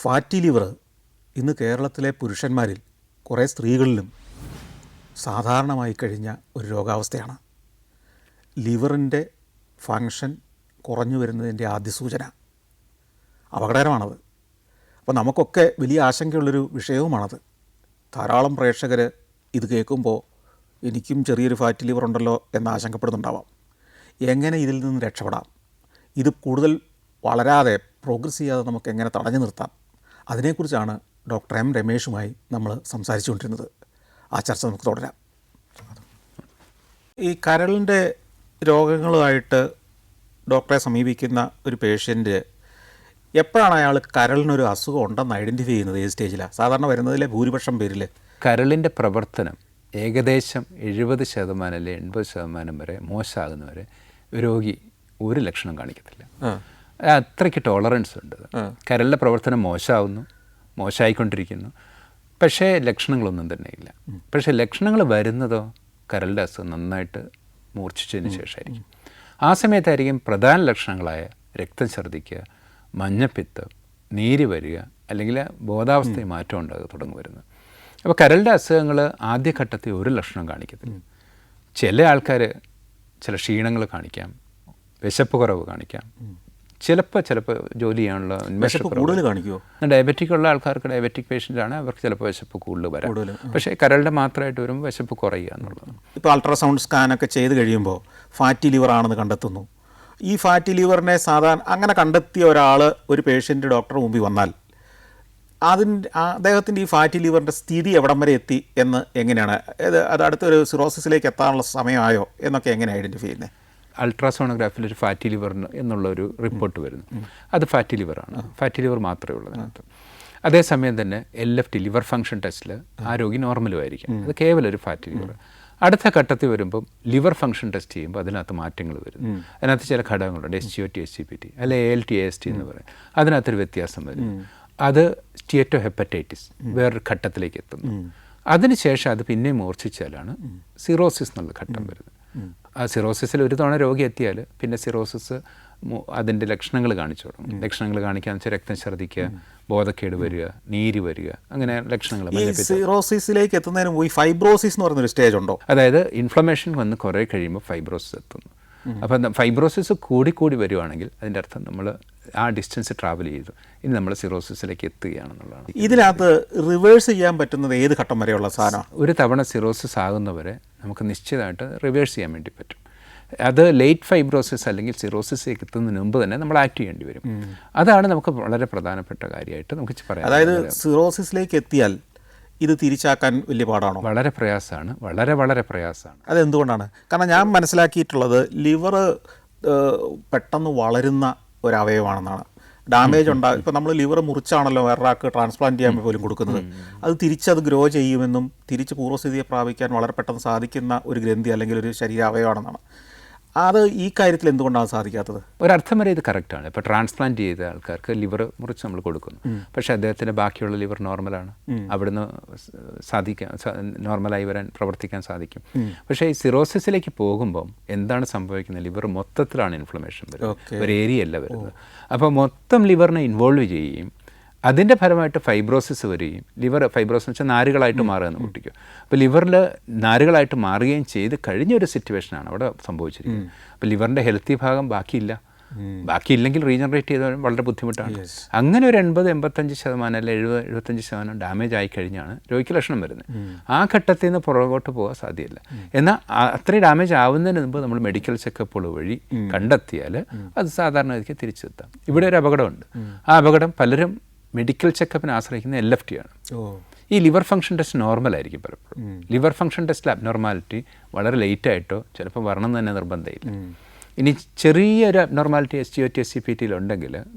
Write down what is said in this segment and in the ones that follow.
Fatty liver ഇന്ന് കേരളത്തിലെ പുരുഷന്മാരിൽ കുറേ സ്ത്രീകളിലും സാധാരണമായി കഴിഞ്ഞ ഒരു രോഗാവസ്ഥയാണ്. ലിവറിൻ്റെ ഫങ്ഷൻ കുറഞ്ഞു വരുന്നതിൻ്റെ ആദ്യ സൂചന. അപകടകരമാണത്. അപ്പോൾ നമുക്കൊക്കെ വലിയ ആശങ്കയുള്ളൊരു വിഷയവുമാണത്. ധാരാളം പ്രേക്ഷകർ ഇത് കേൾക്കുമ്പോൾ എനിക്കും ചെറിയൊരു ഫാറ്റി ലിവർ ഉണ്ടല്ലോ എന്ന് ആശങ്കപ്പെടുന്നുണ്ടാവാം. എങ്ങനെ ഇതിൽ നിന്ന് രക്ഷപ്പെടാം, ഇത് കൂടുതൽ വളരാതെ പ്രോഗ്രസ് ചെയ്യാതെ നമുക്ക് എങ്ങനെ തടഞ്ഞു നിർത്താം, അതിനെക്കുറിച്ചാണ് ഡോക്ടർ എം രമേഷുമായി നമ്മൾ സംസാരിച്ചുകൊണ്ടിരുന്നത്. ആ ചർച്ച നമുക്ക് തുടരാം. ഈ കരളിൻ്റെ രോഗങ്ങളുമായിട്ട് ഡോക്ടറെ സമീപിക്കുന്ന ഒരു പേഷ്യൻ്റ് എപ്പോഴാണ് അയാൾ കരളിനൊരു അസുഖം ഉണ്ടെന്ന് ഐഡൻറ്റിഫൈ ചെയ്യുന്നത്? ഏത് സ്റ്റേജിലാണ് സാധാരണ വരുന്നതിലെ ഭൂരിപക്ഷം പേരിൽ? കരളിൻ്റെ പ്രവർത്തനം ഏകദേശം 70% അല്ലെങ്കിൽ 80% വരെ മോശമാകുന്നവരെ രോഗി ഒരു ലക്ഷണം കാണിക്കത്തില്ല. അത്രയ്ക്ക് ടോളറൻസ് ഉണ്ട്. കരളിൻ്റെ പ്രവർത്തനം മോശമായിക്കൊണ്ടിരിക്കുന്നു, പക്ഷേ ലക്ഷണങ്ങളൊന്നും തന്നെ ഇല്ല. പക്ഷേ ലക്ഷണങ്ങൾ വരുന്നതോ കരളിൻ്റെ അസുഖം നന്നായിട്ട് മൂർച്ഛിച്ചതിന് ശേഷമായിരിക്കും. ആ സമയത്തായിരിക്കും പ്രധാന ലക്ഷണങ്ങളായ രക്തം ഛർദ്ദിക്കുക, മഞ്ഞപ്പിത്തം, നീര് വരിക, അല്ലെങ്കിൽ ബോധാവസ്ഥയിൽ മാറ്റം ഉണ്ടാകുക തുടങ്ങി വരുന്നത്. അപ്പോൾ കരളിൻ്റെ അസുഖങ്ങൾ ആദ്യഘട്ടത്തിൽ ഒരു ലക്ഷണം കാണിക്കത്തില്ല. ചില ആൾക്കാർ ചില ക്ഷീണങ്ങൾ കാണിക്കാം, വിശപ്പ് കുറവ് കാണിക്കാം, ചിലപ്പോൾ ജോലി ചെയ്യാനുള്ള കൂടുതൽ കാണിക്കുമോ? ഡയബറ്റിക് ഉള്ള ആൾക്കാർക്ക്, ഡയബറ്റിക് പേഷ്യൻ്റാണ്, അവർക്ക് ചിലപ്പോൾ വിശപ്പ് കൂടുതൽ വരാം. പക്ഷേ കരളിൻ്റെ മാത്രമായിട്ട് വരുമ്പോൾ വിശപ്പ് കുറയുക എന്നുള്ളത്. ഇപ്പോൾ അൾട്രാസൗണ്ട് സ്കാനൊക്കെ ചെയ്ത് കഴിയുമ്പോൾ ഫാറ്റി ലിവർ ആണെന്ന് കണ്ടെത്തുന്നു. ഈ ഫാറ്റി ലിവറിനെ സാധാരണ അങ്ങനെ കണ്ടെത്തിയ ഒരാൾ ഒരു പേഷ്യൻ്റ് ഡോക്ടറെ മുമ്പിൽ വന്നാൽ അദ്ദേഹത്തിൻ്റെ ഈ ഫാറ്റി ലിവറിൻ്റെ സ്ഥിതി എവിടം വരെ എത്തി എന്ന് എങ്ങനെയാണ് അത് അടുത്തൊരു സിറോസിസിലേക്ക് എത്താനുള്ള സമയമായോ എന്നൊക്കെ എങ്ങനെ ഐഡൻറ്റിഫൈ ചെയ്യുന്നത്? അൾട്രാസോണോഗ്രാഫിൽ ഒരു ഫാറ്റി ലിവർ എന്നുള്ളൊരു റിപ്പോർട്ട് വരുന്നു. അത് ഫാറ്റി ലിവറാണ്. ഫാറ്റി ലിവർ മാത്രമേ ഉള്ളൂ അതിനകത്ത്. അതേസമയം തന്നെ LFT ലിവർ ഫങ്ഷൻ ടെസ്റ്റിൽ ആ രോഗി നോർമലും ആയിരിക്കും. അത് കേവലം ഒരു ഫാറ്റി ലിവർ. അടുത്ത ഘട്ടത്തിൽ വരുമ്പം ലിവർ ഫങ്ഷൻ ടെസ്റ്റ് ചെയ്യുമ്പോൾ അതിനകത്ത് മാറ്റങ്ങൾ വരുന്നു. അതിനകത്ത് ചില ഘടകങ്ങളുണ്ട്. SGOT, SGPT അല്ലെ ALT, AST എന്ന് പറയും. അതിനകത്തൊരു വ്യത്യാസം വരും. അത് സ്റ്റേറ്റോ ഹെപ്പറ്റൈറ്റിസ് വേറൊരു ഘട്ടത്തിലേക്ക് എത്തുന്നു. അതിനുശേഷം അത് പിന്നെ മൂർച്ഛിച്ചാലാണ് സിറോസിസ് എന്നുള്ള ഘട്ടം വരുന്നത്. ആ സിറോസിസിൽ ഒരു തവണ രോഗി എത്തിയാൽ പിന്നെ സിറോസിസ് അതിൻ്റെ ലക്ഷണങ്ങൾ കാണിച്ചു തുടങ്ങും. ലക്ഷണങ്ങൾ കാണിക്കാന്ന് വെച്ചാൽ രക്തം ഛർദ്ദിക്കുക, ബോധക്കേട് വരിക, നീര് വരിക, അങ്ങനെ ലക്ഷണങ്ങൾ. സിറോസിസിലേക്ക് എത്തുന്നതിന് മുമ്പ് ഈ ഫൈബ്രോസിസ് എന്ന് പറയുന്നൊരു സ്റ്റേജ് ഉണ്ടോ? അതായത് ഇൻഫ്ലമേഷൻ വന്ന് കുറേ കഴിയുമ്പോൾ ഫൈബ്രോസിസ് എത്തുന്നു. അപ്പം ഫൈബ്രോസിസ് കൂടി വരുവാണെങ്കിൽ അതിൻ്റെ അർത്ഥം നമ്മൾ ആ ഡിസ്റ്റൻസ് ട്രാവൽ ചെയ്തു, ഇനി നമ്മൾ സിറോസിസിലേക്ക് എത്തുകയാണെന്നുള്ളതാണ്. ഇതിനകത്ത് റിവേഴ്സ് ചെയ്യാൻ പറ്റുന്നത് ഏത് ഘട്ടം വരെയുള്ള സാധനം? ഒരു തവണ സിറോസിസ് ആകുന്നവരെ നമുക്ക് നിശ്ചയമായിട്ട് റിവേഴ്സ് ചെയ്യാൻ വേണ്ടി പറ്റും. അത് ലേറ്റ് ഫൈബ്രോസിസ് അല്ലെങ്കിൽ സിറോസിസിലേക്ക് എത്തുന്നതിന് മുമ്പ് തന്നെ നമ്മൾ ആക്ട് ചെയ്യേണ്ടി വരും. അതാണ് നമുക്ക് വളരെ പ്രധാനപ്പെട്ട കാര്യമായിട്ട് നമുക്ക് പറയാം. അതായത് സിറോസിസിലേക്ക് എത്തിയാൽ ഇത് തിരിച്ചാക്കാൻ വലിയ പാടാണോ? വളരെ പ്രയാസമാണ്, വളരെ പ്രയാസമാണ്. അതെന്തുകൊണ്ടാണ്? കാരണം ഞാൻ മനസ്സിലാക്കിയിട്ടുള്ളത് ലിവർ പെട്ടെന്ന് വളരുന്ന ഒരവയവമാണെന്നാണ്. ഡാമേജ് ഉണ്ടാകും. ഇപ്പോൾ നമ്മൾ ലിവർ മുറിച്ചാണല്ലോ വേറൊരാൾക്ക് ട്രാൻസ്പ്ലാന്റ് ചെയ്യാൻ പോലും കൊടുക്കുന്നത്. അത് തിരിച്ചത് ഗ്രോ ചെയ്യുമെന്നും തിരിച്ച് പൂർവ്വസ്ഥിതിയെ പ്രാപിക്കാൻ വളരെ പെട്ടെന്ന് സാധിക്കുന്ന ഒരു ഗ്രന്ഥി അല്ലെങ്കിൽ ഒരു ശരീരാവയവമാണെന്നാണ്. അത് ഈ കാര്യത്തിൽ എന്തുകൊണ്ടാണ് സാധിക്കാത്തത്? ഒരർത്ഥം വരെ ഇത് കറക്റ്റാണ്. ഇപ്പോൾ ട്രാൻസ്പ്ലാന്റ് ചെയ്ത ആൾക്കാർക്ക് ലിവർ മുറിച്ച് നമ്മൾ കൊടുക്കുന്നു, പക്ഷേ അദ്ദേഹത്തിൻ്റെ ബാക്കിയുള്ള ലിവർ നോർമലാണ്. അവിടുന്ന് നോർമലായി വരാൻ പ്രവർത്തിക്കാൻ സാധിക്കും. പക്ഷേ ഈ സിറോസിസിലേക്ക് പോകുമ്പം എന്താണ് സംഭവിക്കുന്നത്? ലിവർ മൊത്തത്തിലാണ് ഇൻഫ്ലമേഷൻ വരുന്നത്, ഒരു ഏരിയ അല്ല വരുന്നത്. അപ്പോൾ മൊത്തം ലിവറിനെ ഇൻവോൾവ് ചെയ്യുകയും അതിൻ്റെ ഫലമായിട്ട് ഫൈബ്രോസിസ് വരികയും, ലിവർ ഫൈബ്രോസിസ് വെച്ചാൽ നാരുകളായിട്ട് മാറുകയെന്ന് കുട്ടിക്കും. അപ്പോൾ ലിവറിൽ നാരുകളായിട്ട് മാറുകയും ചെയ്ത് കഴിഞ്ഞൊരു സിറ്റുവേഷനാണ് അവിടെ സംഭവിച്ചിരിക്കുന്നത്. അപ്പോൾ ലിവറിൻ്റെ ഹെൽത്തി ഭാഗം ബാക്കിയില്ലെങ്കിൽ റീജനറേറ്റ് ചെയ്താൽ വളരെ ബുദ്ധിമുട്ടാണ്. അങ്ങനെ ഒരു 80-85% അല്ലെ 70-75% ഡാമേജ് ആയി കഴിഞ്ഞാണ് രോഗിക്ക് ലക്ഷണം വരുന്നത്. ആ ഘട്ടത്തിൽ നിന്ന് പുറകോട്ട് പോകാൻ സാധ്യമല്ല. എന്നാൽ അത്രയും ഡാമേജ് ആവുന്നതിന് മുമ്പ് നമ്മൾ മെഡിക്കൽ ചെക്കപ്പുകൾ വഴി കണ്ടെത്തിയാൽ അത് സാധാരണഗതിക്ക് തിരിച്ചെത്താം. ഇവിടെ ഒരു അപകടമുണ്ട്. ആ അപകടം പലരും മെഡിക്കൽ ചെക്കപ്പിനെ ആശ്രയിക്കുന്ന LFT ആണ്. ഈ ലിവർ ഫംഗ്ഷൻ ടെസ്റ്റ് നോർമലായിരിക്കും പലപ്പോഴും. ലിവർ ഫംഗ്ഷൻ ടെസ്റ്റിൽ അബ്നോർമാലിറ്റി വളരെ ലേറ്റായിട്ടോ ചിലപ്പോൾ വരണം തന്നെ നിർബന്ധമില്ല. ഇനി ചെറിയൊരു അബ്നോർമാലിറ്റി SGOT, SGPT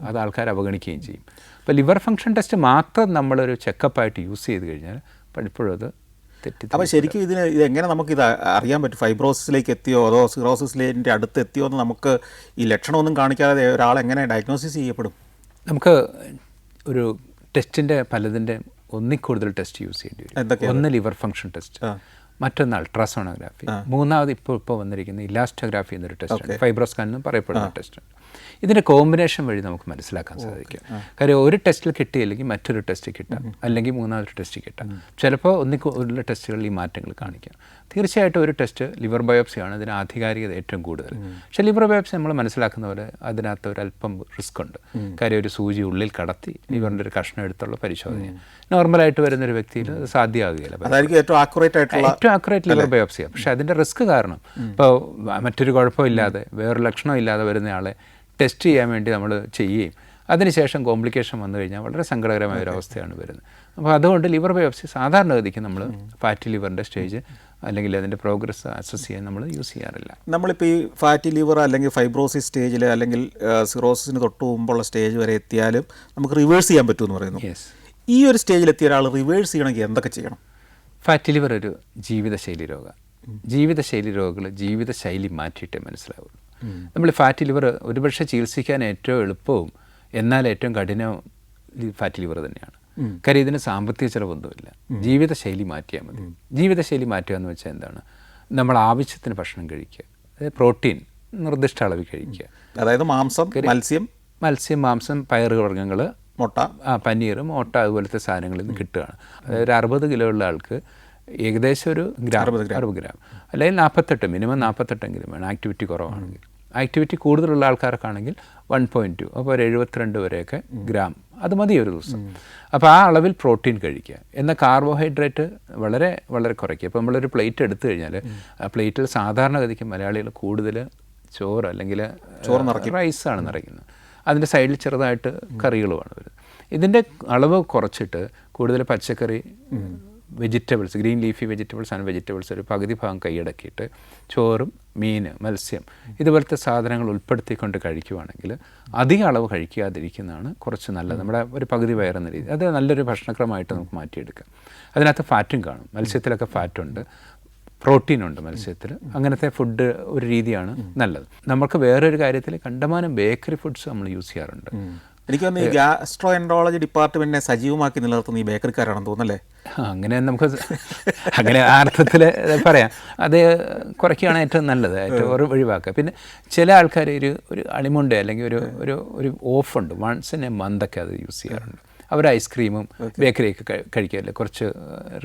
അത് ആൾക്കാർ അവഗണിക്കുകയും ചെയ്യും. അപ്പോൾ ലിവർ ഫംഗ്ഷൻ ടെസ്റ്റ് മാത്രം നമ്മളൊരു ചെക്കപ്പായിട്ട് യൂസ് ചെയ്ത് കഴിഞ്ഞാൽ പലപ്പോഴും അത് തെറ്റി. അപ്പോൾ ശരിക്കും ഇതെങ്ങനെ നമുക്കിത് അറിയാൻ പറ്റും? ഫൈബ്രോസിസിലേക്ക് എത്തിയോ അതോ സിറോസിസിൻ്റെ അടുത്ത് എത്തിയോ എന്ന് നമുക്ക് ഈ ലക്ഷണമൊന്നും കാണിക്കാതെ ഒരാളെങ്ങനെ ഡയഗ്നോസിസ് ചെയ്യപ്പെടും? നമുക്ക് ഒരു ടെസ്റ്റിൻ്റെ പലതിൻ്റെ ഒന്നിൽ ടെസ്റ്റ് യൂസ് ചെയ്യേണ്ടി വരും. ഒന്ന് ലിവർ ഫംഗ്ഷൻ ടെസ്റ്റ്, മറ്റൊന്ന് അൾട്രാസോണോഗ്രാഫി, മൂന്നാമത് ഇപ്പോൾ വന്നിരിക്കുന്ന ഇലാസ്റ്റോഗ്രാഫി എന്നൊരു ടെസ്റ്റ്, ഫൈബ്രോസ്കാൻ എന്ന് പറയപ്പെടുന്ന ടെസ്റ്റ്. ഇതിൻ്റെ കോമ്പിനേഷൻ വഴി നമുക്ക് മനസ്സിലാക്കാൻ സാധിക്കും. കാര്യം ഒരു ടെസ്റ്റിൽ കിട്ടിയില്ലെങ്കിൽ മറ്റൊരു ടെസ്റ്റ് കിട്ടാം, അല്ലെങ്കിൽ മൂന്നാമതൊരു ടെസ്റ്റ് കിട്ടാം. ചിലപ്പോൾ ഒന്നിക്കുള്ള ടെസ്റ്റുകളിൽ ഈ മാറ്റങ്ങൾ കാണിക്കാം. തീർച്ചയായിട്ടും ഒരു ടെസ്റ്റ് ലിവർ ബയോപ്സിയാണ് ഇതിന് ആധികാരികത ഏറ്റവും കൂടുതൽ. പക്ഷേ ലിവർ ബയോപ്സി നമ്മൾ മനസ്സിലാക്കുന്ന പോലെ അതിനകത്ത് ഒരല്പം റിസ്ക് ഉണ്ട്. കാര്യം ഒരു സൂചി ഉള്ളിൽ കടത്തി ലിവറിൻ്റെ ഒരു കഷ്ണം എടുത്തുള്ള പരിശോധന നോർമലായിട്ട് വരുന്നൊരു വ്യക്തിയിൽ അത് സാധ്യമാകുകയില്ല. ഏറ്റവും ആക്യുറേറ്റ് ലിവർ ബയോപ്സിയാണ്. പക്ഷേ അതിൻ്റെ റിസ്ക് കാരണം ഇപ്പോൾ മറ്റൊരു കുഴപ്പമില്ലാതെ വേറൊരു ലക്ഷണം ഇല്ലാതെ വരുന്നയാളെ ടെസ്റ്റ് ചെയ്യാൻ വേണ്ടി നമ്മൾ ചെയ്യുകയും അതിനുശേഷം കോംപ്ലിക്കേഷൻ വന്നു കഴിഞ്ഞാൽ വളരെ സങ്കടകരമായ ഒരു അവസ്ഥയാണ് വരുന്നത്. അപ്പോൾ അതുകൊണ്ട് ലിവർ ബയോപ്സി സാധാരണഗതിക്ക് നമ്മൾ ഫാറ്റി ലിവറിൻ്റെ സ്റ്റേജ് അല്ലെങ്കിൽ അതിൻ്റെ പ്രോഗ്രസ് അസസ് ചെയ്യാൻ നമ്മൾ യൂസ് ചെയ്യാറില്ല. നമ്മളിപ്പോൾ ഈ ഫാറ്റി ലിവർ അല്ലെങ്കിൽ ഫൈബ്രോസിസ് സ്റ്റേജിൽ അല്ലെങ്കിൽ സിറോസിന് തൊട്ട് മുമ്പുള്ള സ്റ്റേജ് വരെ എത്തിയാലും നമുക്ക് റിവേഴ്സ് ചെയ്യാൻ പറ്റുമെന്ന് പറയുന്നു. ഈ ഒരു സ്റ്റേജിലെത്തിയ ഒരാൾ റിവേഴ്സ് ചെയ്യണമെങ്കിൽ എന്തൊക്കെ ചെയ്യണം? ഫാറ്റി ലിവർ ഒരു ജീവിതശൈലി രോഗമാണ്. ജീവിതശൈലി രോഗങ്ങൾ ജീവിതശൈലി മാറ്റിയിട്ടേ മനസ്സിലാവുള്ളൂ. നമ്മൾ ഫാറ്റി ലിവർ ഒരുപക്ഷെ ചികിത്സിക്കാൻ ഏറ്റവും എളുപ്പവും എന്നാൽ ഏറ്റവും കഠിനവും ഫാറ്റി ലിവർ തന്നെയാണ്. കാര്യം ഇതിന് സാമ്പത്തിക ചിലവൊന്നുമില്ല. ജീവിതശൈലി മാറ്റിയാൽ മതി. ജീവിതശൈലി മാറ്റുക എന്ന് വെച്ചാൽ എന്താണ്? നമ്മൾ ആവശ്യത്തിന് ഭക്ഷണം കഴിക്കുക, അതായത് പ്രോട്ടീൻ നിർദ്ദിഷ്ട അളവിൽ കഴിക്കുക, അതായത് മത്സ്യം, മാംസം, പയറുവർഗ്ഗങ്ങൾ, മുട്ട, പനീർ, മുട്ട അതുപോലത്തെ സാധനങ്ങളിൽ നിന്ന് കിട്ടുകയാണ്. അതായത് ഒരു 60 കിലോ ഉള്ള ആൾക്ക് ഏകദേശം ഒരു 60 ഗ്രാം അല്ലെങ്കിൽ 48, മിനിമം 48 വേണം ആക്ടിവിറ്റി കുറവാണെങ്കിൽ. ആക്ടിവിറ്റി കൂടുതലുള്ള ആൾക്കാർക്കാണെങ്കിൽ 1.2, അപ്പോൾ ഒരു 72 വരെയൊക്കെ ഗ്രാം അത് മതി ഒരു ദിവസം. അപ്പോൾ ആ അളവിൽ പ്രോട്ടീൻ കഴിക്കുക. എന്നാൽ കാർബോഹൈഡ്രേറ്റ് വളരെ വളരെ കുറയ്ക്കുക. ഇപ്പോൾ നമ്മളൊരു പ്ലേറ്റ് എടുത്തു കഴിഞ്ഞാൽ ആ പ്ലേറ്റിൽ സാധാരണഗതിക്ക് മലയാളികൾ കൂടുതൽ ചോറ് അല്ലെങ്കിൽ റൈസാണ് നിറയ്ക്കുന്നത്. അതിൻ്റെ സൈഡിൽ ചെറുതായിട്ട് കറികളുമാണ് വരുന്നത്. ഇതിൻ്റെ അളവ് കുറച്ചിട്ട് കൂടുതൽ പച്ചക്കറി, vegetables, green leafy vegetables and vegetables ഒരു പകുതി ഭാഗം കൈയടക്കിയിട്ട് ചോറും മീൻ, മത്സ്യം ഇതുപോലത്തെ സാധനങ്ങൾ ഉൾപ്പെടുത്തിക്കൊണ്ട് കഴിക്കുവാണെങ്കിൽ അധിക അളവ് കഴിക്കാതിരിക്കുന്നതാണ് കുറച്ച് നല്ലത്. നമ്മുടെ ഒരു പകുതി വയറെന്ന രീതി അത് നല്ലൊരു ഭക്ഷണക്രമമായിട്ട് നമുക്ക് മാറ്റിയെടുക്കാം. അതിനകത്ത് ഫാറ്റും കാണും. മത്സ്യത്തിലൊക്കെ ഫാറ്റുണ്ട്, പ്രോട്ടീനുണ്ട് മത്സ്യത്തിൽ. അങ്ങനത്തെ ഫുഡ് ഒരു രീതിയാണ് നല്ലത്. നമുക്ക് വേറൊരു കാര്യത്തിൽ കണ്ടമാനം ബേക്കറി ഫുഡ്സ് നമ്മൾ യൂസ് ചെയ്യാറുണ്ട്. എനിക്ക് തോന്നുന്നു ഈ ഗ്യാസ്ട്രോ എൻട്രോളജി ഡിപ്പാർട്ട്മെന്റിനെ സജീവമാക്കി നിലനിർത്തുന്ന ഈ ബേക്കറിക്കാരാണെന്ന് തോന്നല്ലേ? അങ്ങനെ നമുക്ക് അങ്ങനെ ആ അർത്ഥത്തിൽ പറയാം. അത് കുറയ്ക്കുകയാണ് ഏറ്റവും നല്ലത്, ഏറ്റവും ഒഴിവാക്കുക. പിന്നെ ചില ആൾക്കാർ ഒരു അണിമുണ്ട അല്ലെങ്കിൽ ഒരു ഓഫുണ്ട്, വൺസ് ഇൻ എ മന്തൊക്കെ അത് യൂസ് ചെയ്യാറുണ്ട്. അവർ ഐസ്ക്രീമും ബേക്കറിയൊക്കെ കഴിക്കാറില്ല, കുറച്ച്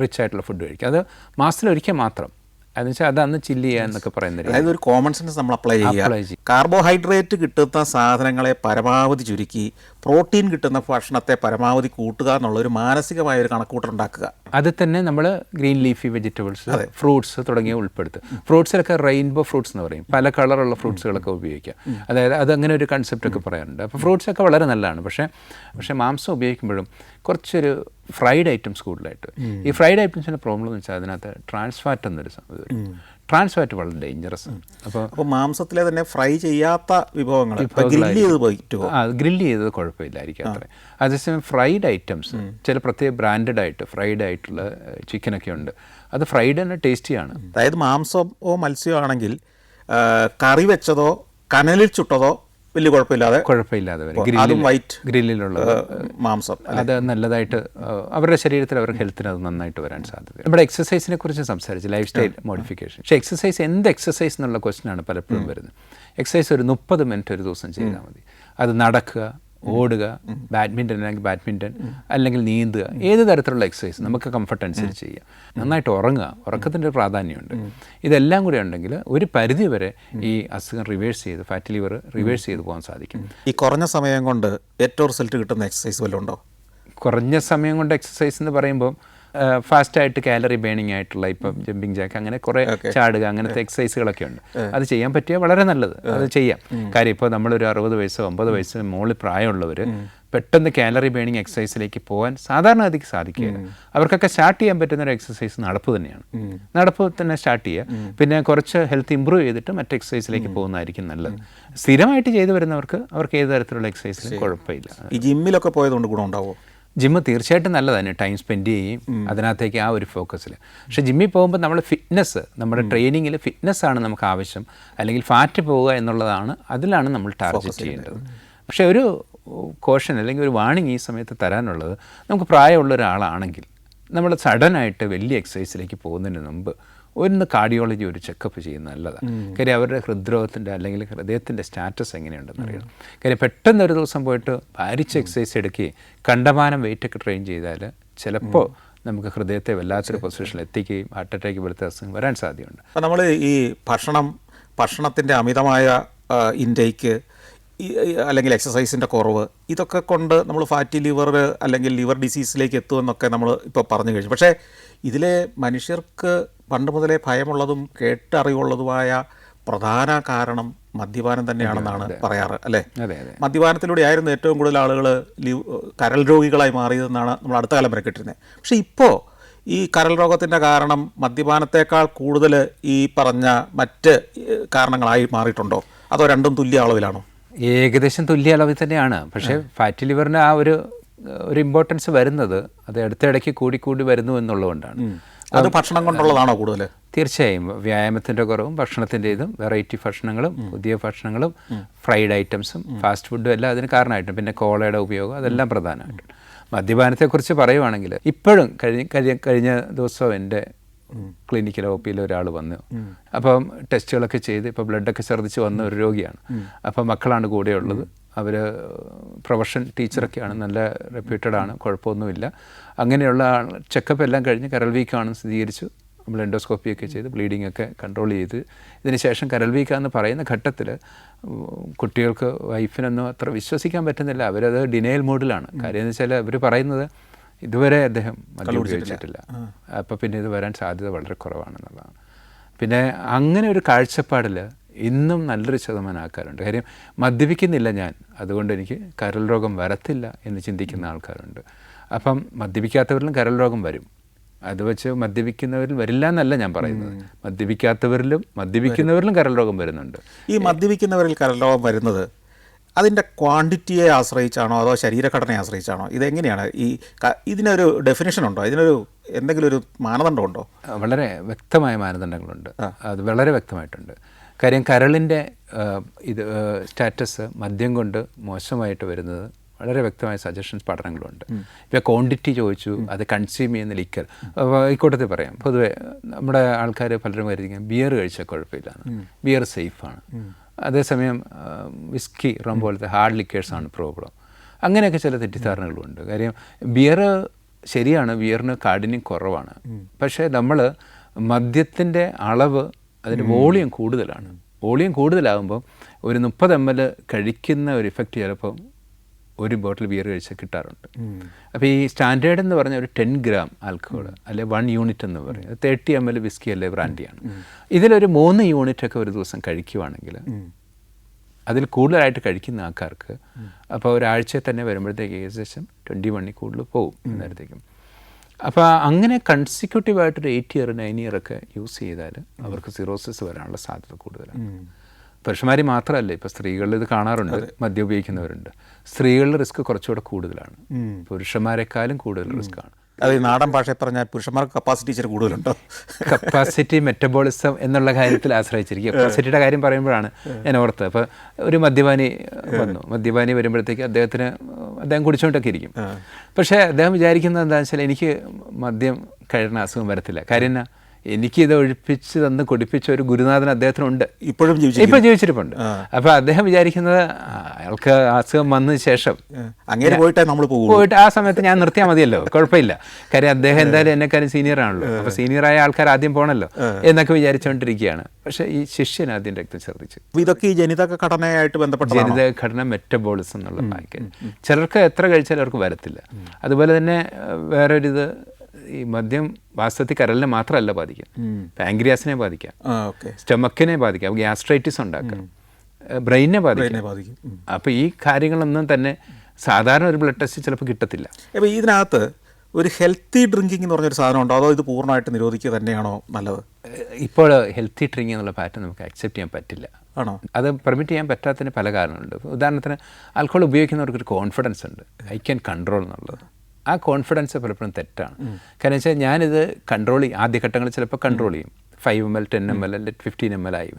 റിച്ച് ആയിട്ടുള്ള ഫുഡ് കഴിക്കുക. അത് മാസത്തിലൊരിക്കൽ മാത്രം. അതെന്ന് വെച്ചാൽ അതന്ന് ചില്ല് ചെയ്യുക എന്നൊക്കെ പറയുന്നത്. അതായത് ഒരു കോമൺ സെൻസ് നമ്മൾ അപ്ലൈ ചെയ്യുക. കാർബോഹൈഡ്രേറ്റ് കിട്ടുന്ന സാധനങ്ങളെ പരമാവധി ചുരുക്കി പ്രോട്ടീൻ കിട്ടുന്ന ഭക്ഷണത്തെ പരമാവധി കൂട്ടുക എന്നുള്ള ഒരു മാനസികമായ ഒരു കണക്കൂട്ടുണ്ടാക്കുക. അത് തന്നെ നമ്മൾ ഗ്രീൻ ലീഫി വെജിറ്റബിൾസ്, ഫ്രൂട്ട്സ് തുടങ്ങിയ ഉൾപ്പെടുത്തുക. ഫ്രൂട്ട്സിലൊക്കെ റെയിൻബോ ഫ്രൂട്ട്സ് എന്ന് പറയും, പല കളറുള്ള ഫ്രൂട്ട്സുകളൊക്കെ ഉപയോഗിക്കുക. അതായത് അതങ്ങനെ ഒരു കൺസെപ്റ്റൊക്കെ പറയാറുണ്ട്. അപ്പോൾ ഫ്രൂട്ട്സൊക്കെ വളരെ നല്ലതാണ്. പക്ഷേ മാംസം ഉപയോഗിക്കുമ്പോഴും കുറച്ചൊരു ഫ്രൈഡ് ഐറ്റംസ് കൂടുതലായിട്ട്. ഈ ഫ്രൈഡ് ഐറ്റംസിൻ്റെ പ്രോബ്ലം എന്ന് വെച്ചാൽ അതിനകത്ത് ട്രാൻസ്ഫാറ്റ് എന്നൊരു സംഭവം. ട്രാൻസ്ഫാറ്റ് വളരെ ഡേഞ്ചറസ് ആണ്. അപ്പോൾ മാംസത്തിലെ തന്നെ ഫ്രൈ ചെയ്യാത്ത വിഭവങ്ങൾ ഗ്രില്ല് ചെയ്തത് കുഴപ്പമില്ലായിരിക്കും അത്ര. അതേസമയം ഫ്രൈഡ് ഐറ്റംസ് ചില പ്രത്യേക ബ്രാൻഡഡ് ആയിട്ട് ഫ്രൈഡ് ആയിട്ടുള്ള ചിക്കനൊക്കെ ഉണ്ട്. അത് ഫ്രൈഡ് തന്നെ ടേസ്റ്റിയാണ്. അതായത് മാംസമോ മത്സ്യമോ ആണെങ്കിൽ കറി വെച്ചതോ കനലിൽ ചുട്ടതോ വലിയ കുഴപ്പമില്ലാതെ ഗ്രില്ലിലുള്ള മാംസം അത് നല്ലതായിട്ട് അവരുടെ ശരീരത്തിൽ അവരുടെ ഹെൽത്തിന് അത് നന്നായിട്ട് വരാൻ സാധ്യത. നമ്മുടെ എക്സസൈസിനെ കുറിച്ച് സംസാരിച്ച് ലൈഫ് സ്റ്റൈൽ മോഡിഫിക്കേഷൻ. പക്ഷേ എന്ത് എക്സസൈസ് എന്നുള്ള ക്വസ്റ്റ്യനാണ് പലപ്പോഴും വരുന്നത്. എക്സസൈസ് ഒരു 30 മിനിറ്റ് ഒരു ദിവസം ചെയ്താൽ മതി. അത് നടക്കുക, ഓടുക, ബാഡ്മിൻ്റൺ അല്ലെങ്കിൽ നീന്തുക, ഏത് തരത്തിലുള്ള എക്സസൈസ് നമുക്ക് കംഫർട്ട് അനുസരിച്ച് ചെയ്യാം. നന്നായിട്ട് ഉറങ്ങുക, ഉറക്കത്തിൻ്റെ ഒരു പ്രാധാന്യമുണ്ട്. ഇതെല്ലാം കൂടെ ഉണ്ടെങ്കിൽ ഒരു പരിധി വരെ ഈ അസുഖം റിവേഴ്സ് ചെയ്ത് ഫാറ്റി ലിവർ റിവേഴ്സ് ചെയ്ത് പോകാൻ സാധിക്കും. ഈ കുറഞ്ഞ സമയം കൊണ്ട് ഏറ്റവും റിസൾട്ട് കിട്ടുന്ന എക്സസൈസ് വല്ലതും ഉണ്ടോ? കുറഞ്ഞ സമയം കൊണ്ട് എക്സസൈസ് എന്ന് പറയുമ്പോൾ ഫാസ്റ്റായിട്ട് കാലറി ബേണിംഗ് ആയിട്ടുള്ള ഇപ്പം ജമ്പിങ് ജാക്ക് അങ്ങനെ കുറേ ചാടുക അങ്ങനത്തെ എക്സസൈസുകളൊക്കെ ഉണ്ട്. അത് ചെയ്യാൻ പറ്റിയാൽ വളരെ നല്ലത്, അത് ചെയ്യാം. കാര്യം ഇപ്പോൾ നമ്മളൊരു 60 വയസ്സോ 50 വയസ്സോ മുകളിൽ പ്രായമുള്ളവർ പെട്ടെന്ന് കാലറി ബേണിംഗ് എക്സസൈസിലേക്ക് പോകാൻ സാധാരണഗതിക്ക് സാധിക്കുകയില്ല. അവർക്കൊക്കെ സ്റ്റാർട്ട് ചെയ്യാൻ പറ്റുന്ന ഒരു എക്സസൈസ് നടപ്പ് തന്നെയാണ്. നടപ്പ് തന്നെ സ്റ്റാർട്ട് ചെയ്യുക, പിന്നെ കുറച്ച് ഹെൽത്ത് ഇമ്പ്രൂവ് ചെയ്തിട്ട് മറ്റ് എക്സസൈസിലേക്ക് പോകുന്നതായിരിക്കും നല്ലത്. സ്ഥിരമായിട്ട് ചെയ്തു വരുന്നവർക്ക് അവർക്ക് ഏത് തരത്തിലുള്ള എക്സസൈസിലും കുഴപ്പമില്ല. ഈ ജിമ്മിലൊക്കെ പോയതുകൊണ്ട് ഗുണമുണ്ടാവുമോ? ജിമ്മ് തീർച്ചയായിട്ടും നല്ലതാണ്, ടൈം സ്പെൻഡ് ചെയ്യും അതിനകത്തേക്ക് ആ ഒരു ഫോക്കസിൽ. പക്ഷേ ജിമ്മിൽ പോകുമ്പോൾ നമ്മൾ ഫിറ്റ്നസ്, നമ്മുടെ ട്രെയിനിങ്ങിൽ ഫിറ്റ്നസ്സാണ് നമുക്ക് ആവശ്യം, അല്ലെങ്കിൽ ഫാറ്റ് പോവുക എന്നുള്ളതാണ്, അതിലാണ് നമ്മൾ ടാർഗറ്റ് ചെയ്യേണ്ടത്. പക്ഷേ ഒരു കോഷൻ അല്ലെങ്കിൽ ഒരു വാണിംഗ് ഈ സമയത്ത് തരാനുള്ളത്, നമുക്ക് പ്രായമുള്ള ഒരാളാണെങ്കിൽ നമ്മൾ സഡനായിട്ട് വലിയ എക്സസൈസിലേക്ക് പോകുന്നതിന് മുമ്പ് ഒന്ന് കാർഡിയോളജി ഒരു ചെക്കപ്പ് ചെയ്യുന്നത് നല്ലതാണ്. കാര്യം അവരുടെ ഹൃദ്രോഗത്തിൻ്റെ അല്ലെങ്കിൽ ഹൃദയത്തിൻ്റെ സ്റ്റാറ്റസ് എങ്ങനെയുണ്ടെന്ന് അറിയണം. കാര്യം പെട്ടെന്ന് ഒരു ദിവസം പോയിട്ട് ഭാരിച്ച എക്സസൈസ് എടുക്കുകയും കണ്ടമാനം വെയിറ്റൊക്കെ ട്രെയിൻ ചെയ്താൽ ചിലപ്പോൾ നമുക്ക് ഹൃദയത്തെ വല്ലാത്തൊരു പൊസിഷനിൽ എത്തിക്കുകയും ഹാർട്ട് അറ്റാക്ക് പോലത്തെ അസുഖം വരാൻ സാധ്യതയുണ്ട്. അപ്പോൾ നമ്മൾ ഈ ഭക്ഷണത്തിൻ്റെ അമിതമായ ഇൻടേക്ക് അല്ലെങ്കിൽ എക്സസൈസിൻ്റെ കുറവ് ഇതൊക്കെ കൊണ്ട് നമ്മൾ ഫാറ്റി ലിവർ അല്ലെങ്കിൽ ലിവർ ഡിസീസിലേക്ക് എത്തുമെന്നൊക്കെ നമ്മൾ ഇപ്പോൾ പറഞ്ഞു കഴിഞ്ഞു. പക്ഷേ ഇതിലെ മനുഷ്യർക്ക് പണ്ട് മുതലേ ഭയമുള്ളതും കേട്ടറിവുള്ളതുമായ പ്രധാന കാരണം മദ്യപാനം തന്നെയാണെന്നാണ് പറയാറ്, അല്ലേ? മദ്യപാനത്തിലൂടെ ആയിരുന്നു ഏറ്റവും കൂടുതൽ ആളുകൾ കരൾ രോഗികളായി മാറിയതെന്നാണ് നമ്മൾ അടുത്ത കാലം വരെ കേട്ടിരുന്നത്. പക്ഷേ ഇപ്പോൾ ഈ കരൾ രോഗത്തിൻ്റെ കാരണം മദ്യപാനത്തേക്കാൾ കൂടുതൽ ഈ പറഞ്ഞ മറ്റ് കാരണങ്ങളായി മാറിയിട്ടുണ്ടോ, അതോ രണ്ടും തുല്യ അളവിലാണോ? ഏകദേശം തുല്യ അളവിൽ തന്നെയാണ്. പക്ഷേ ഫാറ്റി ലിവറിന് ആ ഒരു ഇമ്പോർട്ടൻസ് വരുന്നത് അത് അടുത്തിടയ്ക്ക് കൂടി വരുന്നു എന്നുള്ളതുകൊണ്ടാണ്. അത് ഭക്ഷണം കൊണ്ടുള്ളതാണോ കൂടുതൽ? തീർച്ചയായും വ്യായാമത്തിൻ്റെ കുറവും ഭക്ഷണത്തിൻ്റെതും വെറൈറ്റി ഭക്ഷണങ്ങളും പുതിയ ഭക്ഷണങ്ങളും ഫ്രൈഡ് ഐറ്റംസും ഫാസ്റ്റ് ഫുഡും എല്ലാം അതിന് കാരണമായിട്ടുണ്ട്. പിന്നെ കോളയുടെ ഉപയോഗം അതെല്ലാം പ്രധാനമായിട്ടുണ്ട്. മദ്യപാനത്തെക്കുറിച്ച് പറയുവാണെങ്കിൽ ഇപ്പോഴും കഴിഞ്ഞ ദിവസം എൻ്റെ ക്ലിനിക്കിൽ OPയിൽ ഒരാൾ വന്നു. അപ്പം ടെസ്റ്റുകളൊക്കെ ചെയ്ത് ഇപ്പോൾ ബ്ലഡൊക്കെ ഛർദ്ദിച്ച് വന്ന ഒരു രോഗിയാണ്. അപ്പം മക്കളാണ് കൂടെയുള്ളത്. അവർ പ്രൊഫഷൻ ടീച്ചറൊക്കെയാണ്, നല്ല റെപ്യൂട്ടഡ് ആണ്, കുഴപ്പമൊന്നുമില്ല. അങ്ങനെയുള്ള ചെക്കപ്പ് എല്ലാം കഴിഞ്ഞ് കരൾ വീക്കാണെന്ന് സ്ഥിരീകരിച്ചു. നമ്മൾ എൻഡോസ്കോപ്പിയൊക്കെ ചെയ്ത് ബ്ലീഡിംഗ് ഒക്കെ കൺട്രോൾ ചെയ്ത് ഇതിന് ശേഷം കരൾ വീക്കാന്ന് പറയുന്ന ഘട്ടത്തിൽ കുട്ടികൾക്ക് വൈഫിനൊന്നും അത്ര വിശ്വസിക്കാൻ പറ്റുന്നില്ല. അവരത് ഡിനയൽ മോഡിലാണ്. കാര്യം എന്ന് വെച്ചാൽ അവർ പറയുന്നത് ഇതുവരെ അദ്ദേഹം മദ്യം ഉപയോഗിച്ചിട്ടില്ല, അപ്പോൾ പിന്നെ ഇത് വരാൻ സാധ്യത വളരെ കുറവാണെന്നുള്ളതാണ്. പിന്നെ അങ്ങനെ ഒരു കാഴ്ചപ്പാടിൽ ഇന്നും നല്ലൊരു ശതമാനം ആൾക്കാരുണ്ട്. കാര്യം മദ്യപിക്കുന്നില്ല ഞാൻ, അതുകൊണ്ട് എനിക്ക് കരൾ രോഗം വരത്തില്ല എന്ന് ചിന്തിക്കുന്ന ആൾക്കാരുണ്ട്. അപ്പം മദ്യപിക്കാത്തവരിലും കരൾ രോഗം വരും. അത് വെച്ച് മദ്യപിക്കുന്നവരിൽ വരില്ല എന്നല്ല ഞാൻ പറയുന്നത്. മദ്യപിക്കുന്നവരിലും കരൾ രോഗം വരുന്നുണ്ട്. ഈ മദ്യപിക്കുന്നവരിൽ കരൾ രോഗം വരുന്നത് അതിൻ്റെ ക്വാണ്ടിറ്റിയെ ആശ്രയിച്ചാണോ അതോ ശരീരഘടനയെ ആശ്രയിച്ചാണോ? ഇതെങ്ങനെയാണ്? ഇതിനൊരു ഡെഫിനിഷൻ ഉണ്ടോ? ഇതിനൊരു എന്തെങ്കിലും ഒരു മാനദണ്ഡം ഉണ്ടോ? വളരെ വ്യക്തമായ മാനദണ്ഡങ്ങളുണ്ട്. അത് വളരെ വ്യക്തമായിട്ടുണ്ട്. കാര്യം കരളിൻ്റെ സ്റ്റാറ്റസ് മദ്യം കൊണ്ട് മോശമായിട്ട് വരുന്നത് വളരെ വ്യക്തമായ സജഷൻസ് പഠനങ്ങളുണ്ട്. ഇപ്പോൾ ക്വാണ്ടിറ്റി ചോദിച്ചു, അത് കൺസ്യൂം ചെയ്യുന്ന ലിക്കർ ഇക്കൂട്ടത്തിൽ പറയാം. പൊതുവെ നമ്മുടെ ആൾക്കാർ പലരും കരുതിക്കും ബിയർ കഴിച്ചാൽ കുഴപ്പമില്ലാണ്, ബിയർ സേഫാണ്. അതേസമയം വിസ്കി, റം പോലത്തെ ഹാർഡ് ലിക്കേഴ്സാണ് പ്രോബ്ലം. അങ്ങനെയൊക്കെ ചില തെറ്റിദ്ധാരണകളുണ്ട്. കാര്യം ബിയർ ശരിയാണ്, ബിയറിന് കാഠിന്യം കുറവാണ്. പക്ഷേ നമ്മൾ മദ്യത്തിൻ്റെ അളവ് അതിൻ്റെ വോളിയം കൂടുതലാണ്. വോളിയം കൂടുതലാകുമ്പോൾ ഒരു 30 ml കഴിക്കുന്ന ഒരു ഇഫക്റ്റ് ചിലപ്പം ഒരു ബോട്ടിൽ ബിയർ കഴിച്ചാൽ കിട്ടാറുണ്ട്. അപ്പോൾ ഈ സ്റ്റാൻഡേർഡ് എന്ന് പറഞ്ഞാൽ ഒരു 10 gram ആൽക്കഹോൾ അല്ലെ 1 യൂണിറ്റ് എന്ന് പറയും. 30 ml വിസ്കി അല്ലെ ബ്രാൻഡിയാണ്. ഇതിലൊരു 3 യൂണിറ്റൊക്കെ ഒരു ദിവസം കഴിക്കുവാണെങ്കിൽ അതിൽ കൂടുതലായിട്ട് കഴിക്കുന്ന ആൾക്കാർക്ക് അപ്പോൾ ഒരാഴ്ചയിൽ തന്നെ വരുമ്പോഴത്തേക്ക് ഏകദേശം 21 കൂടുതൽ പോകും എന്നേരത്തേക്കും. അപ്പോൾ അങ്ങനെ കൺസിക്യൂട്ടീവായിട്ടൊരു 8 year 9 year ഒക്കെ യൂസ് ചെയ്താൽ അവർക്ക് സിറോസിസ് വരാനുള്ള സാധ്യത കൂടുതലാണ്. പുരുഷന്മാർ മാത്രമല്ല, ഇപ്പോൾ സ്ത്രീകളിൽ ഇത് കാണാറുണ്ട്, മദ്യം ഉപയോഗിക്കുന്നവരുണ്ട്. സ്ത്രീകളുടെ റിസ്ക് കുറച്ചുകൂടെ കൂടുതലാണ്, പുരുഷന്മാരെക്കാളും കൂടുതൽ റിസ്ക്കാണ്. അത് നാടൻ ഭാഷയിൽ പറഞ്ഞാൽ പുരുഷന്മാർക്ക് കപ്പാസിറ്റി ഇച്ചിരി കൂടുതലുണ്ടോ? കപ്പാസിറ്റി മെറ്റബോളിസം എന്നുള്ള കാര്യത്തിൽ ആശ്രയിച്ചിരിക്കും. കപ്പാസിറ്റിയുടെ കാര്യം പറയുമ്പോഴാണ് ഞാൻ ഓർത്തത്. അപ്പോൾ ഒരു മദ്യപാനി വന്നു, മദ്യപാനി വരുമ്പോഴത്തേക്ക് അദ്ദേഹം കുടിച്ചുകൊണ്ടൊക്കെ ഇരിക്കും. പക്ഷേ അദ്ദേഹം വിചാരിക്കുന്നത് എന്താണെന്ന് വെച്ചാൽ എനിക്ക് മദ്യം കഴിയുന്ന അസുഖം വരത്തില്ല. കാര്യം എന്നാ, എനിക്കിത് ഒഴിപ്പിച്ച് തന്ന് കുടിപ്പിച്ച ഒരു ഗുരുനാഥൻ അദ്ദേഹത്തിനുണ്ട്, ഇപ്പോൾ ജീവിച്ചിരിപ്പുണ്ട്. അപ്പോൾ അദ്ദേഹം വിചാരിക്കുന്നത് അയാൾക്ക് അസുഖം വന്നതിന് ശേഷം അങ്ങനെ പോയിട്ട് ആ സമയത്ത് ഞാൻ നിർത്തിയാൽ മതിയല്ലോ, കുഴപ്പമില്ല. കാര്യം അദ്ദേഹം എന്തായാലും എന്നെക്കാരും സീനിയറാണല്ലോ, അപ്പോൾ സീനിയറായ ആൾക്കാർ ആദ്യം പോകണല്ലോ എന്നൊക്കെ വിചാരിച്ചുകൊണ്ടിരിക്കുകയാണ്. പക്ഷേ ഈ ശിഷ്യൻ ആദ്യം രക്തം ഛർദ്ദിച്ചു. ഇതൊക്കെ ഈ ജനിതഘടനയായിട്ട് ബന്ധപ്പെട്ട ജനിതഘടന മെറ്റബോളിസം എന്നുള്ള പാക്കേജ്. ചിലർക്ക് എത്ര കഴിച്ചാലും അവർക്ക് വരത്തില്ല. അതുപോലെ തന്നെ വേറൊരിത്, ഈ മദ്യം വാസ്തവത്തിൽ കരളിനെ മാത്രമല്ല ബാധിക്കാം, പാങ്ക്രിയാസിനെ ബാധിക്കാം, സ്റ്റൊമക്കിനെ ബാധിക്കാം, ഗ്യാസ്ട്രൈറ്റിസ് ഉണ്ടാക്കാം, ബ്രെയിനെ ബാധിക്കും. അപ്പോൾ ഈ കാര്യങ്ങളൊന്നും തന്നെ സാധാരണ ഒരു ബ്ലഡ് ടെസ്റ്റ് ചിലപ്പോൾ കിട്ടത്തില്ല. അപ്പോൾ ഇതിനകത്ത് ഒരു ഹെൽത്തി ഡ്രിങ്കിങ് എന്ന് പറഞ്ഞൊരു സാധനം ഉണ്ടോ, അതോ ഇത് പൂർണ്ണമായിട്ട് നിരോധിക്കുക തന്നെയാണോ നല്ലത്? ഇപ്പോൾ ഹെൽത്തി ഡ്രിങ്കിങ് എന്നുള്ള പാറ്റേൺ നമുക്ക് അക്സെപ്റ്റ് ചെയ്യാൻ പറ്റില്ല. ആണോ? അത് പെർമിറ്റ് ചെയ്യാൻ പറ്റാത്തതിന് പല കാരണങ്ങളുണ്ട്. ഉദാഹരണത്തിന് ആൽക്കഹോൾ ഉപയോഗിക്കുന്നവർക്കൊരു കോൺഫിഡൻസ് ഉണ്ട്, ഐ ക്യാൻ കൺട്രോൾ എന്നുള്ളത്. ആ കോൺഫിഡൻസ് പലപ്പോഴും തെറ്റാണ്. കാരണം വെച്ചാൽ ഞാനിത് കൺട്രോൾ ചെയ്യും, ആദ്യഘട്ടങ്ങളിൽ ചിലപ്പോൾ കൺട്രോൾ ചെയ്യും, 5 ml 10 ml അല്ലെങ്കിൽ 15 ml ആയി.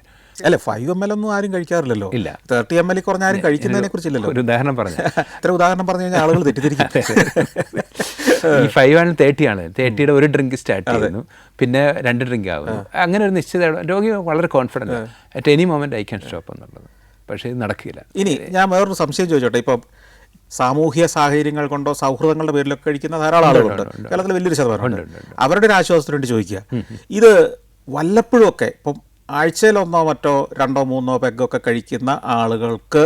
അല്ലെ 5 ml ഒന്നും ആരും കഴിക്കാറില്ലല്ലോ. ഇല്ല. 30 ml കുറഞ്ഞ ആരും കഴിക്കുന്നതിനെ കുറിച്ചില്ലല്ലോ. ഒരു ഉദാഹരണം പറഞ്ഞു. ഇത്ര ഉദാഹരണം പറഞ്ഞു കഴിഞ്ഞാൽ ആളുകൾ തെറ്റിദ്ധരിക്കും. ഈ 5 ആണ് 30 ആണ്. 30യുടെ ഒരു ഡ്രിങ്ക് സ്റ്റാർട്ട് ചെയ്യുന്നു, പിന്നെ 2 ഡ്രിങ്ക് ആകുന്നു. അങ്ങനെ ഒരു നിശ്ചിത രോഗി വളരെ confident at any moment I can stop എന്നുള്ളത്. പക്ഷേ ഇത് നടക്കില്ല. ഇനി ഞാൻ വേറൊരു സംശയം ചോദിച്ചോട്ടെ. ഇപ്പം സാമൂഹ്യ സാഹചര്യങ്ങൾ കൊണ്ടോ സൗഹൃദങ്ങളുടെ പേരിലൊക്കെ കഴിക്കുന്ന ധാരാളം ആളുകളുണ്ട്. കേരളത്തിൽ വലിയൊരു ശതമാനമുണ്ട്. അവരുടെ ഒരു ആശ്വാസത്തിന് വേണ്ടി ചോദിക്കുക, ഇത് വല്ലപ്പോഴും ഒക്കെ ഇപ്പം ആഴ്ചയിലൊന്നോ മറ്റോ 2 or 3 പെഗ്ഗൊക്കെ കഴിക്കുന്ന ആളുകൾക്ക്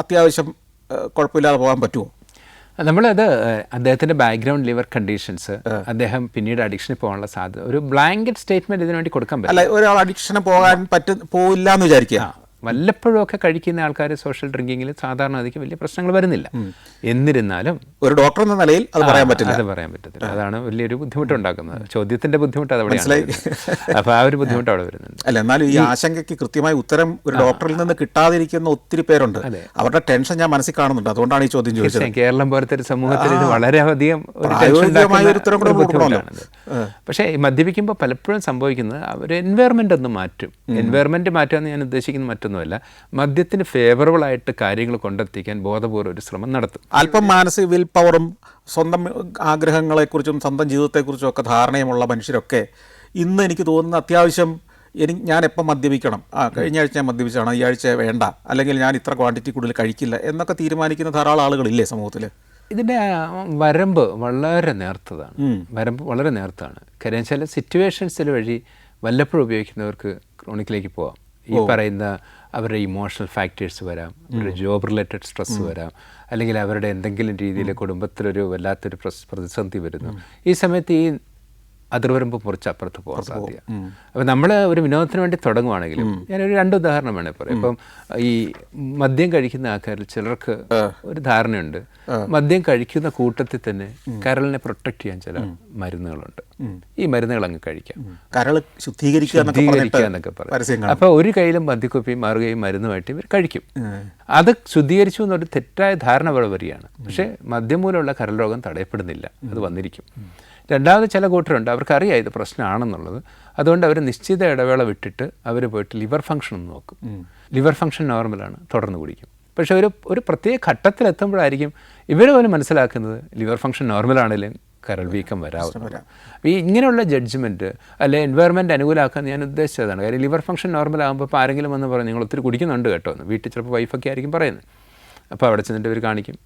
അത്യാവശ്യം കുഴപ്പമില്ലാതെ പോകാൻ പറ്റുമോ? നമ്മളത് അദ്ദേഹത്തിൻ്റെ ബാക്ക്ഗ്രൗണ്ട് ലിവർ കണ്ടീഷൻസ്, അദ്ദേഹം പിന്നീട് അഡിക്ഷന് പോകാനുള്ള സാധ്യത, ഒരു ബ്ലാങ്കറ്റ് സ്റ്റേറ്റ്മെൻറ്റ് ഇതിനു വേണ്ടി കൊടുക്കാൻ പറ്റില്ല. അല്ല, ഒരാൾ അഡിക്ഷന് പോയില്ല എന്ന് വിചാരിക്കുക. വല്ലപ്പോഴും ഒക്കെ കഴിക്കുന്ന ആൾക്കാർ സോഷ്യൽ ഡ്രിങ്കിങ്ങിൽ സാധാരണ അതിക്ക് വലിയ പ്രശ്നങ്ങൾ വരുന്നില്ല. എന്നിരുന്നാലും ഒരു ഡോക്ടർ എന്ന നിലയിൽ അത് പറയാൻ പറ്റത്തില്ല. അതാണ് വലിയൊരു ബുദ്ധിമുട്ടുണ്ടാക്കുന്നത്. ചോദ്യത്തിൻ്റെ ബുദ്ധിമുട്ട് അത് അവിടെയാണ്. അപ്പോൾ ആ ഒരു ബുദ്ധിമുട്ട് അവിടെ വരുന്നുണ്ട്. അല്ല, എന്നാലും ഈ ആശങ്കയ്ക്ക് കൃത്യമായ ഉത്തരം ഒരു ഡോക്ടറിൽ നിന്ന് കിട്ടാതിരിക്കുന്ന ഒത്തിരി പേരുണ്ട്. അവരുടെ ടെൻഷൻ ഞാൻ മനസ്സിൽ കാണുന്നുണ്ട്. അതുകൊണ്ടാണ് ഈ ചോദ്യം ചോദിച്ചത്. കേരളം പോലത്തെ ഒരു സമൂഹത്തിൽ ഇത് വളരെയധികം ബുദ്ധിമുട്ടാണ്. പക്ഷേ മദ്യപിക്കുമ്പോൾ പലപ്പോഴും സംഭവിക്കുന്നത് അവർ എൻവയറമെൻ്റ് ഒന്ന് മാറ്റും. എൻവയറമെൻറ്റ് മാറ്റുകയെന്ന് ഞാൻ ഉദ്ദേശിക്കുന്നത് മറ്റൊന്നുമല്ല, മദ്യത്തിന് ഫേവറബിളായിട്ട് കാര്യങ്ങൾ കൊണ്ടെത്തിക്കാൻ ബോധപൂർവ്വം ഒരു ശ്രമം നടത്തും. അല്പം മാനസിക വിൽ പവറും സ്വന്തം ആഗ്രഹങ്ങളെക്കുറിച്ചും സ്വന്തം ജീവിതത്തെക്കുറിച്ചും ഒക്കെ ധാരണയുമുള്ള മനുഷ്യരൊക്കെ ഇന്ന് എനിക്ക് തോന്നുന്ന അത്യാവശ്യം ഞാൻ എപ്പം മദ്യപിക്കണം, കഴിഞ്ഞ ആഴ്ച ഞാൻ മദ്യപിച്ചാണ്, ഈ ആഴ്ച വേണ്ട, അല്ലെങ്കിൽ ഞാൻ ഇത്ര ക്വാണ്ടിറ്റി കൂടുതൽ കഴിക്കില്ല എന്നൊക്കെ തീരുമാനിക്കുന്ന ധാരാളം ആളുകളില്ലേ സമൂഹത്തിൽ? ഇതിൻ്റെ വരമ്പ് വളരെ നേർത്താണ്. കാര്യം ചില സിറ്റുവേഷൻസിൽ വഴി വല്ലപ്പോഴും ഉപയോഗിക്കുന്നവർക്ക് ക്രോണിക്കിലേക്ക് പോവാം. ഈ പറയുന്ന അവരുടെ ഇമോഷണൽ ഫാക്ടേഴ്സ് വരാം, അവരുടെ ജോബ് റിലേറ്റഡ് സ്ട്രെസ് വരാം, അല്ലെങ്കിൽ അവരുടെ എന്തെങ്കിലും രീതിയിൽ കുടുംബത്തിലൊരു വല്ലാത്തൊരു പ്രതിസന്ധി വരുന്നു. ഈ സമയത്ത് ഈ അതിർവരമ്പ് മുറിച്ച് അപ്പുറത്ത് പോകാൻ സാധ്യത. അപ്പോൾ നമ്മൾ ഒരു വിനോദത്തിന് വേണ്ടി തുടങ്ങുവാണെങ്കിലും ഞാനൊരു 2 ഉദാഹരണം വേണേൽ പറയാം. ഇപ്പം ഈ മദ്യം കഴിക്കുന്ന ആൾക്കാരിൽ ചിലർക്ക് ഒരു ധാരണയുണ്ട്, മദ്യം കഴിക്കുന്ന കൂട്ടത്തിൽ തന്നെ കരളിനെ പ്രൊട്ടക്ട് ചെയ്യാൻ ചില മരുന്നുകളുണ്ട്. ഈ മരുന്നുകൾ അങ്ങ് കഴിക്കാം, കരൾ ശുദ്ധീകരിക്കുക എന്നൊക്കെ പറയും. അപ്പോൾ ഒരു കയ്യിലും മദ്യക്കുപ്പിയും മറുകയും മരുന്നുമായിട്ട് ഇവർ കഴിക്കും. അത് ശുദ്ധീകരിച്ചു എന്നൊരു തെറ്റായ ധാരണ വരികയാണ്. പക്ഷേ മദ്യം മൂലമുള്ള കരൾ രോഗം തടയപ്പെടുന്നില്ല, അത് വന്നിരിക്കും. രണ്ടാമത് ചില കൂട്ടരുണ്ട്, അവർക്കറിയാം ഇത് പ്രശ്നമാണെന്നുള്ളത്. അതുകൊണ്ട് അവർ നിശ്ചിത ഇടവേള വിട്ടിട്ട് അവർ പോയിട്ട് ലിവർ ഫംഗ്ഷൻ ഒന്ന് നോക്കും. ലിവർ ഫംഗ്ഷൻ നോർമലാണ്, തുടർന്ന് കുടിക്കും. പക്ഷേ ഒരു പ്രത്യേക ഘട്ടത്തിലെത്തുമ്പോഴായിരിക്കും ഇവർ പോലും മനസ്സിലാക്കുന്നത് ലിവർ ഫംഗ്ഷൻ നോർമലാണെങ്കിലും കരൾ വീക്കം വരാവുന്നതാണ്. അപ്പോൾ ഈ ഇങ്ങനെയുള്ള ജഡ്ജ്മെൻറ്റ് അല്ലെ എൻവയറമെൻറ്റ് അനുകൂലമാക്കാൻ ഞാൻ ഉദ്ദേശിച്ചതാണ്. കാര്യം ലിവർ ഫംഗ്ഷൻ നോർമലാകുമ്പോൾ ഇപ്പോൾ ആരെങ്കിലും വന്ന് പറയും നിങ്ങൾ ഒത്തിരി കുടിക്കുന്നുണ്ട് കേട്ടോ എന്ന്, വീട്ടിൽ ചിലപ്പോൾ വൈഫൊക്കെ ആയിരിക്കും പറയുന്നത്. അപ്പോൾ അവിടെ ചെന്നിട്ട് ഇവർ കാണിക്കും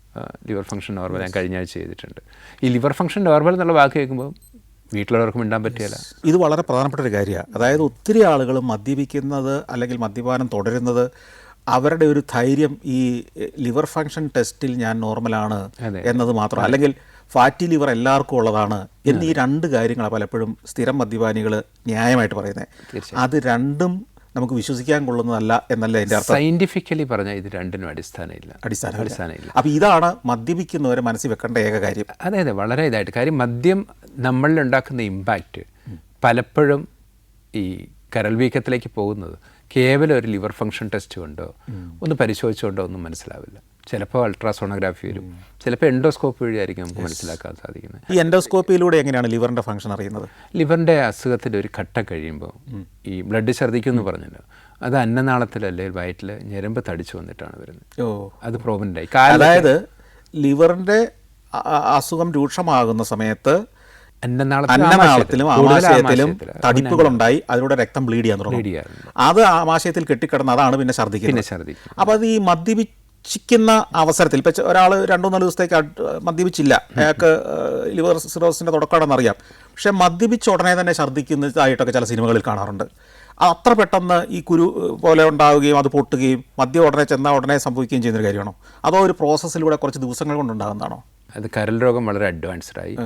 ലിവർ ഫംഗ്ഷൻ നോർമൽ ഞാൻ കഴിഞ്ഞ ആഴ്ച ചെയ്തിട്ടുണ്ട്. ഈ ലിവർ ഫംഗ്ഷൻ നോർമൽ എന്നുള്ള വാക്ക് കേൾക്കുമ്പോൾ വീട്ടിലുള്ളവർക്ക് മിണ്ടാൻ പറ്റില്ല. ഇത് വളരെ പ്രധാനപ്പെട്ട ഒരു കാര്യമാണ്. അതായത് ഒത്തിരി ആളുകൾ മദ്യപിക്കുന്നത് അല്ലെങ്കിൽ മദ്യപാനം തുടരുന്നത് അവരുടെ ഒരു ധൈര്യം ഈ ലിവർ ഫംഗ്ഷൻ ടെസ്റ്റിൽ ഞാൻ നോർമലാണ് എന്നത് മാത്രം, അല്ലെങ്കിൽ ഫാറ്റി ലിവർ എല്ലാവർക്കും ഉള്ളതാണ് എന്നീ 2 കാര്യങ്ങളാണ് പലപ്പോഴും സ്ഥിരം മദ്യപാനികൾ ന്യായമായിട്ട് പറയുന്നത്. അത് രണ്ടും നമുക്ക് വിശ്വസിക്കാൻ കൊള്ളുന്നതല്ല എന്നല്ല എൻ്റെ അർത്ഥം. സയൻറ്റിഫിക്കലി പറഞ്ഞാൽ ഇത് രണ്ടിനും അടിസ്ഥാനമില്ല. അപ്പോൾ ഇതാണ് മദ്യപിക്കുന്നവരെ മനസ്സിൽ വെക്കേണ്ട ഏക കാര്യം. അതെ, വളരെ ഇതായിട്ട് കാര്യം മദ്യം നമ്മളിലുണ്ടാക്കുന്ന ഇമ്പാക്റ്റ് പലപ്പോഴും ഈ കരൾ വീക്കത്തിലേക്ക് പോകുന്നത് കേവലം ഒരു ലിവർ ഫംഗ്ഷൻ ടെസ്റ്റ് കൊണ്ടോ ഒന്ന് പരിശോധിച്ചുകൊണ്ടോ ഒന്നും മനസ്സിലാവില്ല. ചിലപ്പോൾ അൾട്രാസോണോഗ്രാഫി വരും, ചിലപ്പോൾ എൻഡോസ്കോപ്പ് വഴിയായിരിക്കും നമുക്ക് മനസ്സിലാക്കാൻ സാധിക്കുന്നത്. ഈ എൻഡോസ്കോപ്പിയിലൂടെ എങ്ങനെയാണ് ലിവറിൻ്റെ ഫംഗ്ഷൻ അറിയുന്നത്? ലിവറിൻ്റെ അസുഖത്തിൻ്റെ ഒരു ഘട്ടം കഴിയുമ്പോൾ ഈ ബ്ലഡ് ഛർദ്ദിക്കും എന്ന് പറഞ്ഞല്ലോ, അത് അന്നനാളത്തിലല്ലേ വയറ്റിൽ ഞരമ്പ് തടിച്ചു വന്നിട്ടാണ് വരുന്നത്. അത് പ്രോബൻ്റായി. അതായത് ലിവറിൻ്റെ അസുഖം രൂക്ഷമാകുന്ന സമയത്ത് അന്നനാളത്തിലും ആമാശയത്തിലും തടിപ്പുകളുണ്ടായി അതിലൂടെ രക്തം ബ്ലീഡ് ചെയ്യാൻ തുടങ്ങും. അത് ആമാശയത്തിൽ കെട്ടിക്കിടന്ന് അതാണ് പിന്നെ ഛർദ്ദിക്കുന്നത്. അപ്പോൾ അത് ഈ മദ്യപിക്കുന്ന അവസരത്തിൽ ഇപ്പം ഒരാൾ 2-4 ദിവസത്തേക്ക് മദ്യപിച്ചില്ല, അയാൾക്ക് ലിവർ സിറോസിൻ്റെ തുടക്കമാണെന്നറിയാം, പക്ഷേ മദ്യപിച്ച ഉടനെ തന്നെ ഛർദ്ദിക്കുന്നതായിട്ടൊക്കെ ചില സിനിമകളിൽ കാണാറുണ്ട്. അത്ര പെട്ടെന്ന് ഈ കുരു പോലെ ഉണ്ടാവുകയും അത് പൊട്ടുകയും മദ്യം ഉടനെ ചെന്നാൽ ഉടനെ സംഭവിക്കുകയും ചെയ്യുന്നൊരു കാര്യമാണോ, അതോ ഒരു പ്രോസസ്സിലൂടെ കുറച്ച് ദിവസങ്ങൾ കൊണ്ടുണ്ടാകുന്നതാണോ? അത് കരൾ രോഗം വളരെ അഡ്വാൻസ്ഡായി,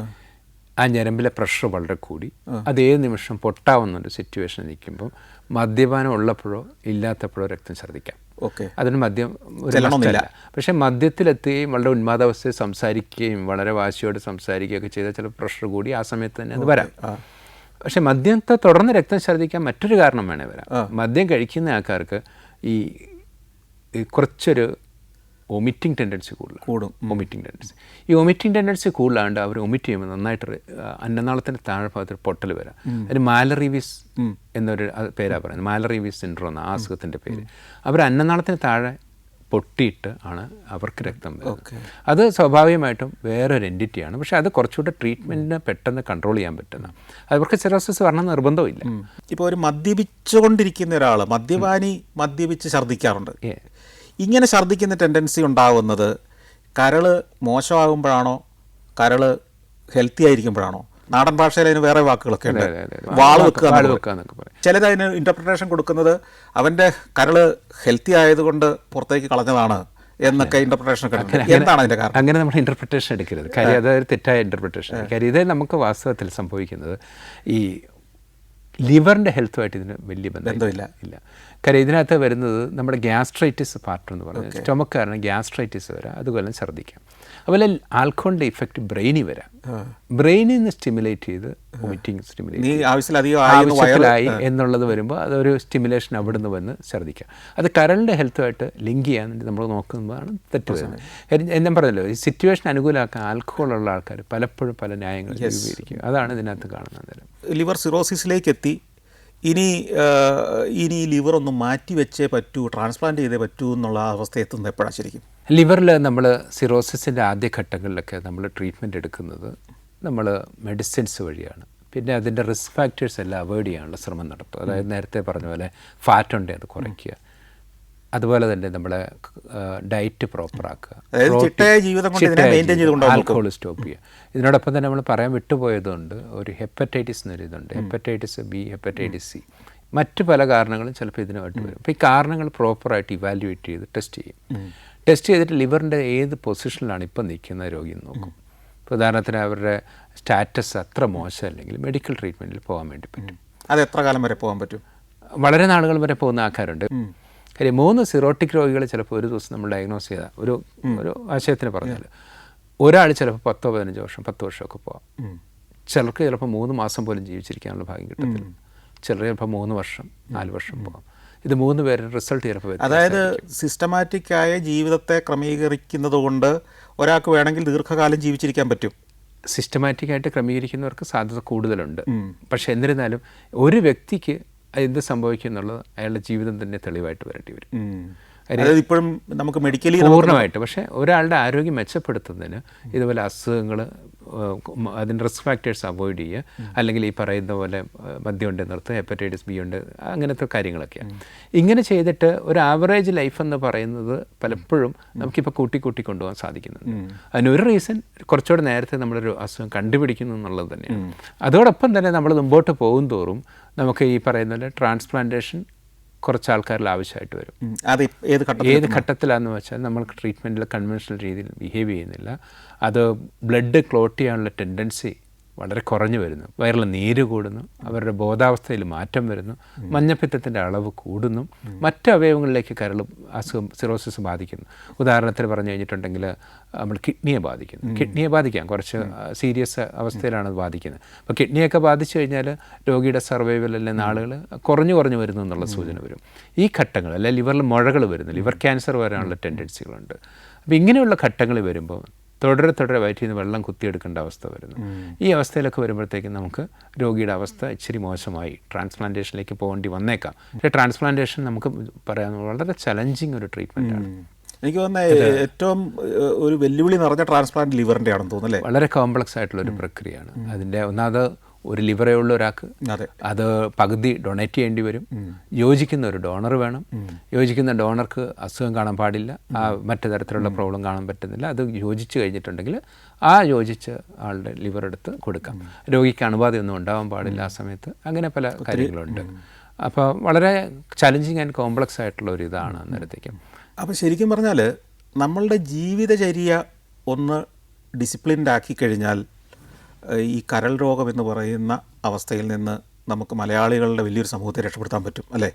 ആ ഞരമ്പിലെ പ്രഷർ വളരെ കൂടി, അതേത് നിമിഷം പൊട്ടാവുന്നൊരു സിറ്റുവേഷൻ നിൽക്കുമ്പോൾ മദ്യപാനം ഉള്ളപ്പോഴോ ഇല്ലാത്തപ്പോഴോ രക്തം ഛർദ്ദിക്കാം. അതിന് മദ്യം ഒരു പക്ഷേ മദ്യത്തിലെത്തുകയും വളരെ ഉന്മാദാവസ്ഥയിൽ സംസാരിക്കുകയും വളരെ വാശിയോട് സംസാരിക്കുകയൊക്കെ ചെയ്താൽ ചില പ്രഷർ കൂടി ആ സമയത്ത് തന്നെ അത് വരാം. പക്ഷേ മദ്യത്തെ തുടർന്ന് രക്തം ഛർദ്ദിക്കാൻ മറ്റൊരു കാരണം വേണേൽ വരാം. മദ്യം കഴിക്കുന്ന ആൾക്കാർക്ക് ഈ കുറച്ചൊരു വൊമിറ്റിംഗ് ടെൻഡൻസി കൂടും. Vomiting tendency. ഈ വൊമിറ്റിംഗ് ടെൻഡൻസി കൂടുതലാണ്ട് അവർ വൊമിറ്റ് ചെയ്യുമ്പോൾ നന്നായിട്ട് അന്നനാളത്തിൻ്റെ താഴെ ഭാഗത്ത് പൊട്ടൽ വരാം. അതിന് മാലറീവിസ് എന്നൊരു പേരാണ് പറയുന്നത്. മാലറീവിസ് സിൻഡ്രോം എന്ന ആ അസുഖത്തിൻ്റെ പേര്. അവർ അന്നനാളത്തിന് താഴെ പൊട്ടിയിട്ട് ആണ് അവർക്ക് രക്തം വരുന്നത്. അത് സ്വാഭാവികമായിട്ടും വേറൊരു എൻറ്റിറ്റിയാണ്. പക്ഷേ അത് കുറച്ചുകൂടെ ട്രീറ്റ്മെൻറ്റിന് പെട്ടെന്ന് കൺട്രോൾ ചെയ്യാൻ പറ്റുന്ന. അവർക്ക് സിറോസിസ് വരണം നിർബന്ധമില്ല. ഇപ്പോൾ ഒരു മദ്യപിച്ചുകൊണ്ടിരിക്കുന്ന ഒരാൾ മദ്യപിച്ച് ഛർദ്ദിക്കാറുണ്ട്. ഇങ്ങനെ ഛർദ്ദിക്കുന്ന ടെൻഡൻസി ഉണ്ടാകുന്നത് കരൾ മോശമാകുമ്പോഴാണോ കരൾ ഹെൽത്തി ആയിരിക്കുമ്പോഴാണോ? നാടൻ ഭാഷയിൽ അതിന് വേറെ വാക്കുകളൊക്കെ ഉണ്ട്. വാള് വെക്കുക എന്നൊക്കെ പറയും. ചിലത് അതിന് ഇൻ്റർപ്രിട്ടേഷൻ കൊടുക്കുന്നത് അവൻ്റെ കരള് ഹെൽത്തി ആയതുകൊണ്ട് പുറത്തേക്ക് കളഞ്ഞതാണ് എന്നൊക്കെ ഇൻ്റർപ്രിട്ടേഷൻ ഒക്കെ എടുക്കുന്നത്. എന്താണ് അതിൻ്റെ കാരണം? അങ്ങനെ നമ്മൾ ഇൻ്റർപ്രിട്ടേഷൻ എടുക്കരുത്. കാര്യം അതൊരു തെറ്റായ ഇൻ്റർപ്രിട്ടേഷൻ. കാര്യം ഇത് നമുക്ക് വാസ്തവത്തിൽ സംഭവിക്കുന്നത് ഈ ലിവറിൻ്റെ ഹെൽത്തുമായിട്ട് ഇതിന് വലിയ ബന്ധമില്ല. കാര്യം ഇതിനകത്ത് വരുന്നത് നമ്മുടെ ഗ്യാസ്ട്രൈറ്റിസ് പാർട്ട് എന്ന് പറയുന്നത്. സ്റ്റൊമക്ക് കാരണം ഗ്യാസ്ട്രൈറ്റിസ് വരാം, അതുപോലെ ഛർദ്ദിക്കാം. അതുപോലെ ആൽക്കഹോളിൻ്റെ ഇഫക്റ്റ് ബ്രെയിനിൽ വരാം. ബ്രെയിനിൽ നിന്ന് സ്റ്റിമുലേറ്റ് ചെയ്ത് വൊമിറ്റിംഗ് ആവശ്യത്തിലായി എന്നുള്ളത് വരുമ്പോൾ അതൊരു സ്റ്റിമുലേഷൻ അവിടെ നിന്ന് വന്ന് ഛർദ്ദിക്കാം. അത് കരളിൻ്റെ ഹെൽത്തുമായിട്ട് ലിങ്ക് ചെയ്യാൻ വേണ്ടി നമ്മൾ നോക്കുമ്പോഴാണ് തെറ്റ് വരുന്നത്. ഞാൻ പറഞ്ഞല്ലോ, ഈ സിറ്റുവേഷൻ അനുകൂലമാക്കാൻ ആൽക്കഹോളുള്ള ആൾക്കാർ പലപ്പോഴും പല ന്യായങ്ങൾ ഉപയോഗിക്കും. അതാണ് ഇതിനകത്ത് കാണുന്നത്. ലിവർ സിറോസിസിലേക്ക് എത്തി, ഇനി ലിവർ ഒന്ന് മാറ്റി വെച്ചേ പറ്റൂ, ട്രാൻസ്പ്ലാന്റ് ചെയ്തേ പറ്റൂ എന്നുള്ള അവസ്ഥ എത്തുന്നത് എപ്പോഴാണ് ശരിക്കും? ലിവറിൽ നമ്മൾ സിറോസിസിൻ്റെ ആദ്യഘട്ടങ്ങളിലൊക്കെ നമ്മൾ ട്രീറ്റ്മെൻറ്റ് എടുക്കുന്നത് നമ്മൾ മെഡിസിൻസ് വഴിയാണ്. പിന്നെ അതിൻ്റെ റിസ്ക് ഫാക്ടേഴ്സ് എല്ലാം അവോയ്ഡ് ചെയ്യാനുള്ള ശ്രമം നടത്തുക. അതായത് നേരത്തെ പറഞ്ഞ പോലെ ഫാറ്റ് ഉണ്ടെങ്കിൽ അത് കുറയ്ക്കുക, അതുപോലെ തന്നെ നമ്മളെ ഡയറ്റ് പ്രോപ്പറാക്കുക, ആൽക്കഹോൾ സ്റ്റോപ്പ് ചെയ്യുക. ഇതിനോടൊപ്പം തന്നെ നമ്മൾ പറയാൻ വിട്ടുപോയതുകൊണ്ട് ഒരു ഹെപ്പറ്റൈറ്റിസ് എന്നൊരിതുണ്ട്. ഹെപ്പറ്റൈറ്റിസ് ബി, ഹെപ്പറ്റൈറ്റിസ് സി, മറ്റ് പല കാരണങ്ങളും ചിലപ്പോൾ ഇതിനുമായിട്ട് വരും. അപ്പോൾ ഈ കാരണങ്ങൾ പ്രോപ്പറായിട്ട് ഇവാലുവേറ്റ് ചെയ്ത് ടെസ്റ്റ് ചെയ്യും. ടെസ്റ്റ് ചെയ്തിട്ട് ലിവറിൻ്റെ ഏത് പൊസിഷനിലാണ് ഇപ്പം നിൽക്കുന്ന രോഗി നോക്കും. ഇപ്പോൾ ഉദാഹരണത്തിന് അവരുടെ സ്റ്റാറ്റസ് അത്ര മോശമല്ലെങ്കിൽ മെഡിക്കൽ ട്രീറ്റ്മെൻറ്റിൽ പോകാൻ വേണ്ടി പറ്റും. അത് എത്ര കാലം വരെ പോകാൻ പറ്റും? വളരെ നാളുകൾ വരെ പോകുന്ന ആൾക്കാരുണ്ട്. കാര്യം 3 സിറോട്ടിക് രോഗികൾ ചിലപ്പോൾ ഒരു ദിവസം നമ്മൾ ഡയഗ്നോസ് ചെയ്താൽ ഒരു ആശയത്തിന് പറഞ്ഞാൽ ഒരാൾ ചിലപ്പോൾ 10-15 വർഷം 10 വർഷമൊക്കെ പോകാം. ചിലർക്ക് ചിലപ്പോൾ 3 മാസം പോലും ജീവിച്ചിരിക്കാനുള്ള ഭാഗ്യം കിട്ടത്തില്ല. ചിലർ ചിലപ്പോൾ 3 വർഷം 4 വർഷം പോകാം. ഇത് 3 പേരുടെ റിസൾട്ട് ചിലപ്പോൾ. അതായത് സിസ്റ്റമാറ്റിക്കായ ജീവിതത്തെ ക്രമീകരിക്കുന്നത് കൊണ്ട് ഒരാൾക്ക് വേണമെങ്കിൽ ദീർഘകാലം ജീവിച്ചിരിക്കാൻ പറ്റും. സിസ്റ്റമാറ്റിക്കായിട്ട് ക്രമീകരിക്കുന്നവർക്ക് സാധ്യത കൂടുതലുണ്ട്. പക്ഷേ എന്നിരുന്നാലും ഒരു വ്യക്തിക്ക് എന്ത് സംഭവിക്കും എന്നുള്ളത് അയാളുടെ ജീവിതം തന്നെ തെളിവായിട്ട് വരേണ്ടി വരും. ഇപ്പോഴും നമുക്ക് മെഡിക്കലി പൂർണ്ണമായിട്ട്. പക്ഷേ ഒരാളുടെ ആരോഗ്യം മെച്ചപ്പെടുത്തുന്നതിന് ഇതുപോലെ അസുഖങ്ങൾ, അതിൻ്റെ റിസ്ക് ഫാക്ടേഴ്സ് അവോയ്ഡ് ചെയ്യുക, അല്ലെങ്കിൽ ഈ പറയുന്ന പോലെ മദ്യം ഉണ്ട് നിർത്തുക, ഹെപ്പറ്റൈറ്റിസ് ബി ഉണ്ട്, അങ്ങനത്തെ കാര്യങ്ങളൊക്കെയാണ്. ഇങ്ങനെ ചെയ്തിട്ട് ഒരു ആവറേജ് ലൈഫ് എന്ന് പറയുന്നത് പലപ്പോഴും നമുക്കിപ്പോൾ കൂട്ടി കൊണ്ടുപോകാൻ സാധിക്കുന്നുണ്ട്. അതിനൊരു റീസൺ കുറച്ചുകൂടെ നേരത്തെ നമ്മളൊരു അസുഖം കണ്ടുപിടിക്കുന്നു എന്നുള്ളത് തന്നെയാണ്. അതോടൊപ്പം തന്നെ നമ്മൾ മുമ്പോട്ട് പോകും തോറും നമുക്ക് ഈ പറയുന്ന പോലെ ട്രാൻസ്പ്ലാന്റേഷൻ കുറച്ച് ആൾക്കാരിൽ ആവശ്യമായിട്ട് വരും. അത് ഏത് ഘട്ടത്തിലാണെന്ന് വെച്ചാൽ നമ്മൾക്ക് ട്രീറ്റ്മെൻറ്റിൽ കൺവെൻഷണൽ രീതിയിൽ ബിഹേവ് ചെയ്യുന്നില്ല. അത് ബ്ലഡ് ക്ലോട്ട് ചെയ്യാനുള്ള ടെൻഡൻസി വളരെ കുറഞ്ഞു വരുന്നു, വയറിൽ നീര് കൂടുന്നു, അവരുടെ ബോധാവസ്ഥയിൽ മാറ്റം വരുന്നു, മഞ്ഞപ്പിത്തത്തിൻ്റെ അളവ് കൂടുന്നു, മറ്റ് അവയവങ്ങളിലേക്ക് അസുഖം സിറോസിസ് ബാധിക്കുന്നു. ഉദാഹരണത്തിന് പറഞ്ഞു കഴിഞ്ഞിട്ടുണ്ടെങ്കിൽ നമ്മൾ കിഡ്നിയെ ബാധിക്കാം. കുറച്ച് സീരിയസ് അവസ്ഥയിലാണ് അത് ബാധിക്കുന്നത്. അപ്പോൾ കിഡ്നിയൊക്കെ ബാധിച്ചു കഴിഞ്ഞാൽ രോഗിയുടെ സർവൈവലിലെ നാളുകൾ കുറഞ്ഞു വരുന്നു എന്നുള്ള സൂചന വരും. ഈ ഘട്ടങ്ങൾ അല്ലെ ലിവറിൽ മുഴകൾ വരുന്നു, ലിവർ ക്യാൻസർ വരാനുള്ള ടെൻഡൻസികളുണ്ട്. അപ്പോൾ ഇങ്ങനെയുള്ള ഘട്ടങ്ങൾ വരുമ്പോൾ തുടരെ വയറ്റിൽ നിന്ന് വെള്ളം കുത്തിയെടുക്കേണ്ട അവസ്ഥ വരുന്നു. ഈ അവസ്ഥയിലൊക്കെ വരുമ്പോഴത്തേക്കും നമുക്ക് രോഗിയുടെ അവസ്ഥ ഇച്ചിരി മോശമായി ട്രാൻസ്പ്ലാന്റേഷനിലേക്ക് പോകേണ്ടി വന്നേക്കാം. പക്ഷേ ട്രാൻസ്പ്ലാന്റേഷൻ നമുക്ക് പറയാൻ വളരെ ചലഞ്ചിങ് ഒരു ട്രീറ്റ്മെൻറ്റാണ്. എനിക്ക് തോന്നുന്നത് ഏറ്റവും ഒരു വെല്ലുവിളി നിറഞ്ഞ ട്രാൻസ്പ്ലാന്റ് ലിവറിൻ്റെ ആണെന്ന് തോന്നുന്നല്ലേ? വളരെ കോംപ്ലക്സ് ആയിട്ടുള്ളൊരു പ്രക്രിയയാണ്. അതിൻ്റെ ഒന്നാമത് ഒരു ലിവറേ ഉള്ള ഒരാൾക്ക് അത് പകുതി ഡൊണേറ്റ് ചെയ്യേണ്ടി വരും. യോജിക്കുന്ന ഒരു ഡോണർ വേണം. യോജിക്കുന്ന ഡോണർക്ക് അസുഖം കാണാൻ പാടില്ല, മറ്റു തരത്തിലുള്ള പ്രോബ്ലം കാണാൻ പറ്റുന്നില്ല. അത് യോജിച്ച് കഴിഞ്ഞിട്ടുണ്ടെങ്കിൽ ആ യോജിച്ച ആളുടെ ലിവർ എടുത്ത് കൊടുക്കാം. രോഗിക്ക് അണുബാധയൊന്നും ഉണ്ടാവാൻ പാടില്ല ആ സമയത്ത്. അങ്ങനെ പല കാര്യങ്ങളുണ്ട്. അപ്പോൾ വളരെ ചലഞ്ചിങ് ആൻഡ് കോംപ്ലക്സ് ആയിട്ടുള്ള ഒരു ഇതാണ് അന്നേരത്തേക്കും. അപ്പോൾ ശരിക്കും പറഞ്ഞാൽ നമ്മളുടെ ജീവിതചര്യ ഒന്ന് ഡിസിപ്ലിൻഡ് ആക്കി കഴിഞ്ഞാൽ ഈ കരൾ രോഗം എന്ന് പറയുന്ന അവസ്ഥയിൽ നിന്ന് നമുക്ക് മലയാളികളുടെ വലിയൊരു സമൂഹത്തെ രക്ഷപ്പെടുത്താൻ പറ്റും അല്ലേ?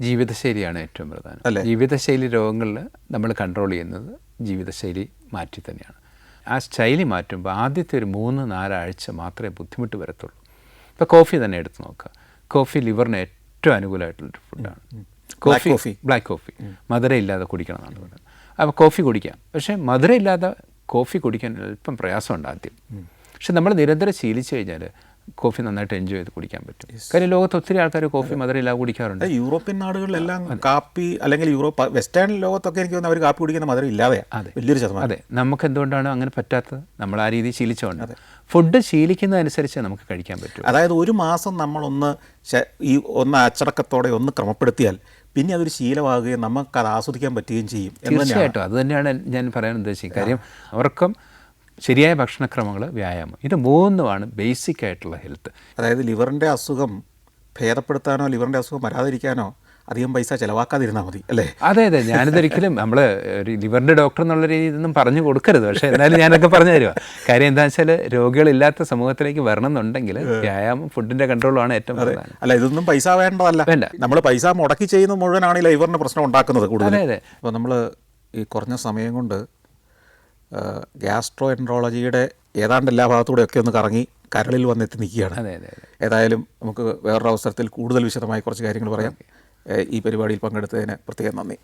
ജീവിതശൈലിയാണ് ഏറ്റവും പ്രധാനം. ജീവിതശൈലി രോഗങ്ങളിൽ നമ്മൾ കൺട്രോൾ ചെയ്യുന്നത് ജീവിതശൈലി മാറ്റി തന്നെയാണ്. ആ ശൈലി മാറ്റുമ്പോൾ ആദ്യത്തെ ഒരു 3-4 ആഴ്ച മാത്രമേ ബുദ്ധിമുട്ട് വരത്തുള്ളൂ. ഇപ്പോൾ കോഫി തന്നെ എടുത്ത് നോക്കുക. കോഫി ലിവറിന് ഏറ്റവും അനുകൂലമായിട്ടുള്ളൊരു ഫുഡാണ്. ബ്ലാക്ക് കോഫി മധുരം ഇല്ലാതെ കുടിക്കണം എന്നാണ് പറയുന്നത്. അപ്പോൾ കോഫി കുടിക്കാം, പക്ഷേ മധുരമില്ലാതെ കോഫി കുടിക്കാൻ അല്പം പ്രയാസമുണ്ട് ആദ്യം. പക്ഷെ നമ്മൾ നിരന്തരം ശീലിച്ചു കഴിഞ്ഞാൽ കോഫി നന്നായിട്ട് എൻജോയ് ചെയ്ത് കുടിക്കാൻ പറ്റും. കാര്യം ലോകത്ത് ഒത്തിരി ആൾക്കാർ കോഫി മധുരമില്ലാതെ കുടിക്കാറുണ്ട്. യൂറോപ്യൻ നാടുകളിലെല്ലാം കാപ്പി, അല്ലെങ്കിൽ വെസ്റ്റേൺ ലോകത്തൊക്കെ എനിക്ക് തോന്നുന്നു അവർ കാപ്പി കുടിക്കുന്ന മധുരം ഇല്ലാതെയാണ് വലിയൊരു ശതമാനം. അതെ, നമുക്ക് എന്തുകൊണ്ടാണ് അങ്ങനെ പറ്റാത്തത്? നമ്മൾ ആ രീതി ശീലിച്ചുകൊണ്ട് ഫുഡ് ശീലിക്കുന്നതനുസരിച്ച് നമുക്ക് കഴിക്കാൻ പറ്റും. അതായത് ഒരു മാസം നമ്മളൊന്ന് ഒന്ന് അച്ചടക്കത്തോടെ ഒന്ന് ക്രമപ്പെടുത്തിയാൽ പിന്നെ അതൊരു ശീലമാകുകയും നമുക്കത് ആസ്വദിക്കാൻ പറ്റുകയും ചെയ്യും. തീർച്ചയായിട്ടും അത് തന്നെയാണ് ഞാൻ പറയാൻ ഉദ്ദേശിക്കുന്നത്. കാര്യം അവർക്കും ശരിയായ ഭക്ഷണക്രമങ്ങൾ, വ്യായാമം, ഇത് മൂന്നുമാണ് ബേസിക് ആയിട്ടുള്ള ഹെൽത്ത്. അതായത് ലിവറിൻ്റെ അസുഖം ഭേദപ്പെടുത്താനോ ലിവറിൻ്റെ അസുഖം വരാതിരിക്കാനോ അധികം പൈസ ചിലവാക്കാതിരുന്നാൽ മതി, അല്ലേ? അതെ അതെ, ഞാനിതൊരിക്കലും നമ്മൾ ഒരു ലിവറിൻ്റെ ഡോക്ടർ എന്നുള്ള രീതിയിലൊന്നും പറഞ്ഞു കൊടുക്കരുത്. പക്ഷേ എന്നാലും ഞാനൊക്കെ പറഞ്ഞു തരുക. കാര്യം എന്താണെന്ന് വെച്ചാൽ രോഗികളില്ലാത്ത സമൂഹത്തിലേക്ക് വരണം എന്നുണ്ടെങ്കിൽ വ്യായാമം, ഫുഡിൻ്റെ കൺട്രോളാണ് ഏറ്റവും പ്രധാനം. അല്ല, ഇതൊന്നും പൈസ വേണ്ടതല്ല. നമ്മൾ പൈസ മുടക്കി ചെയ്യുന്നത് മുഴുവനാണ് ഈ ലിവറിന് പ്രശ്നം ഉണ്ടാക്കുന്നത് കൂടുതൽ. അതെ. അപ്പോൾ നമ്മൾ ഈ കുറഞ്ഞ സമയം കൊണ്ട് ഗ്യാസ്ട്രോ എൻട്രോളജിയുടെ ഏതാണ്ട് എല്ലാ ഭാഗത്തൂടെയൊക്കെ ഒന്ന് കറങ്ങി കരളിൽ വന്നെത്തി നിൽക്കുകയാണ്. അതെ അതെ അതെ. ഏതായാലും നമുക്ക് വേറൊരു അവസരത്തിൽ കൂടുതൽ വിശദമായി കുറച്ച് കാര്യങ്ങൾ പറയാം. ഈ പരിപാടിയിൽ പങ്കെടുത്തതിന് പ്രത്യേകം നന്ദി.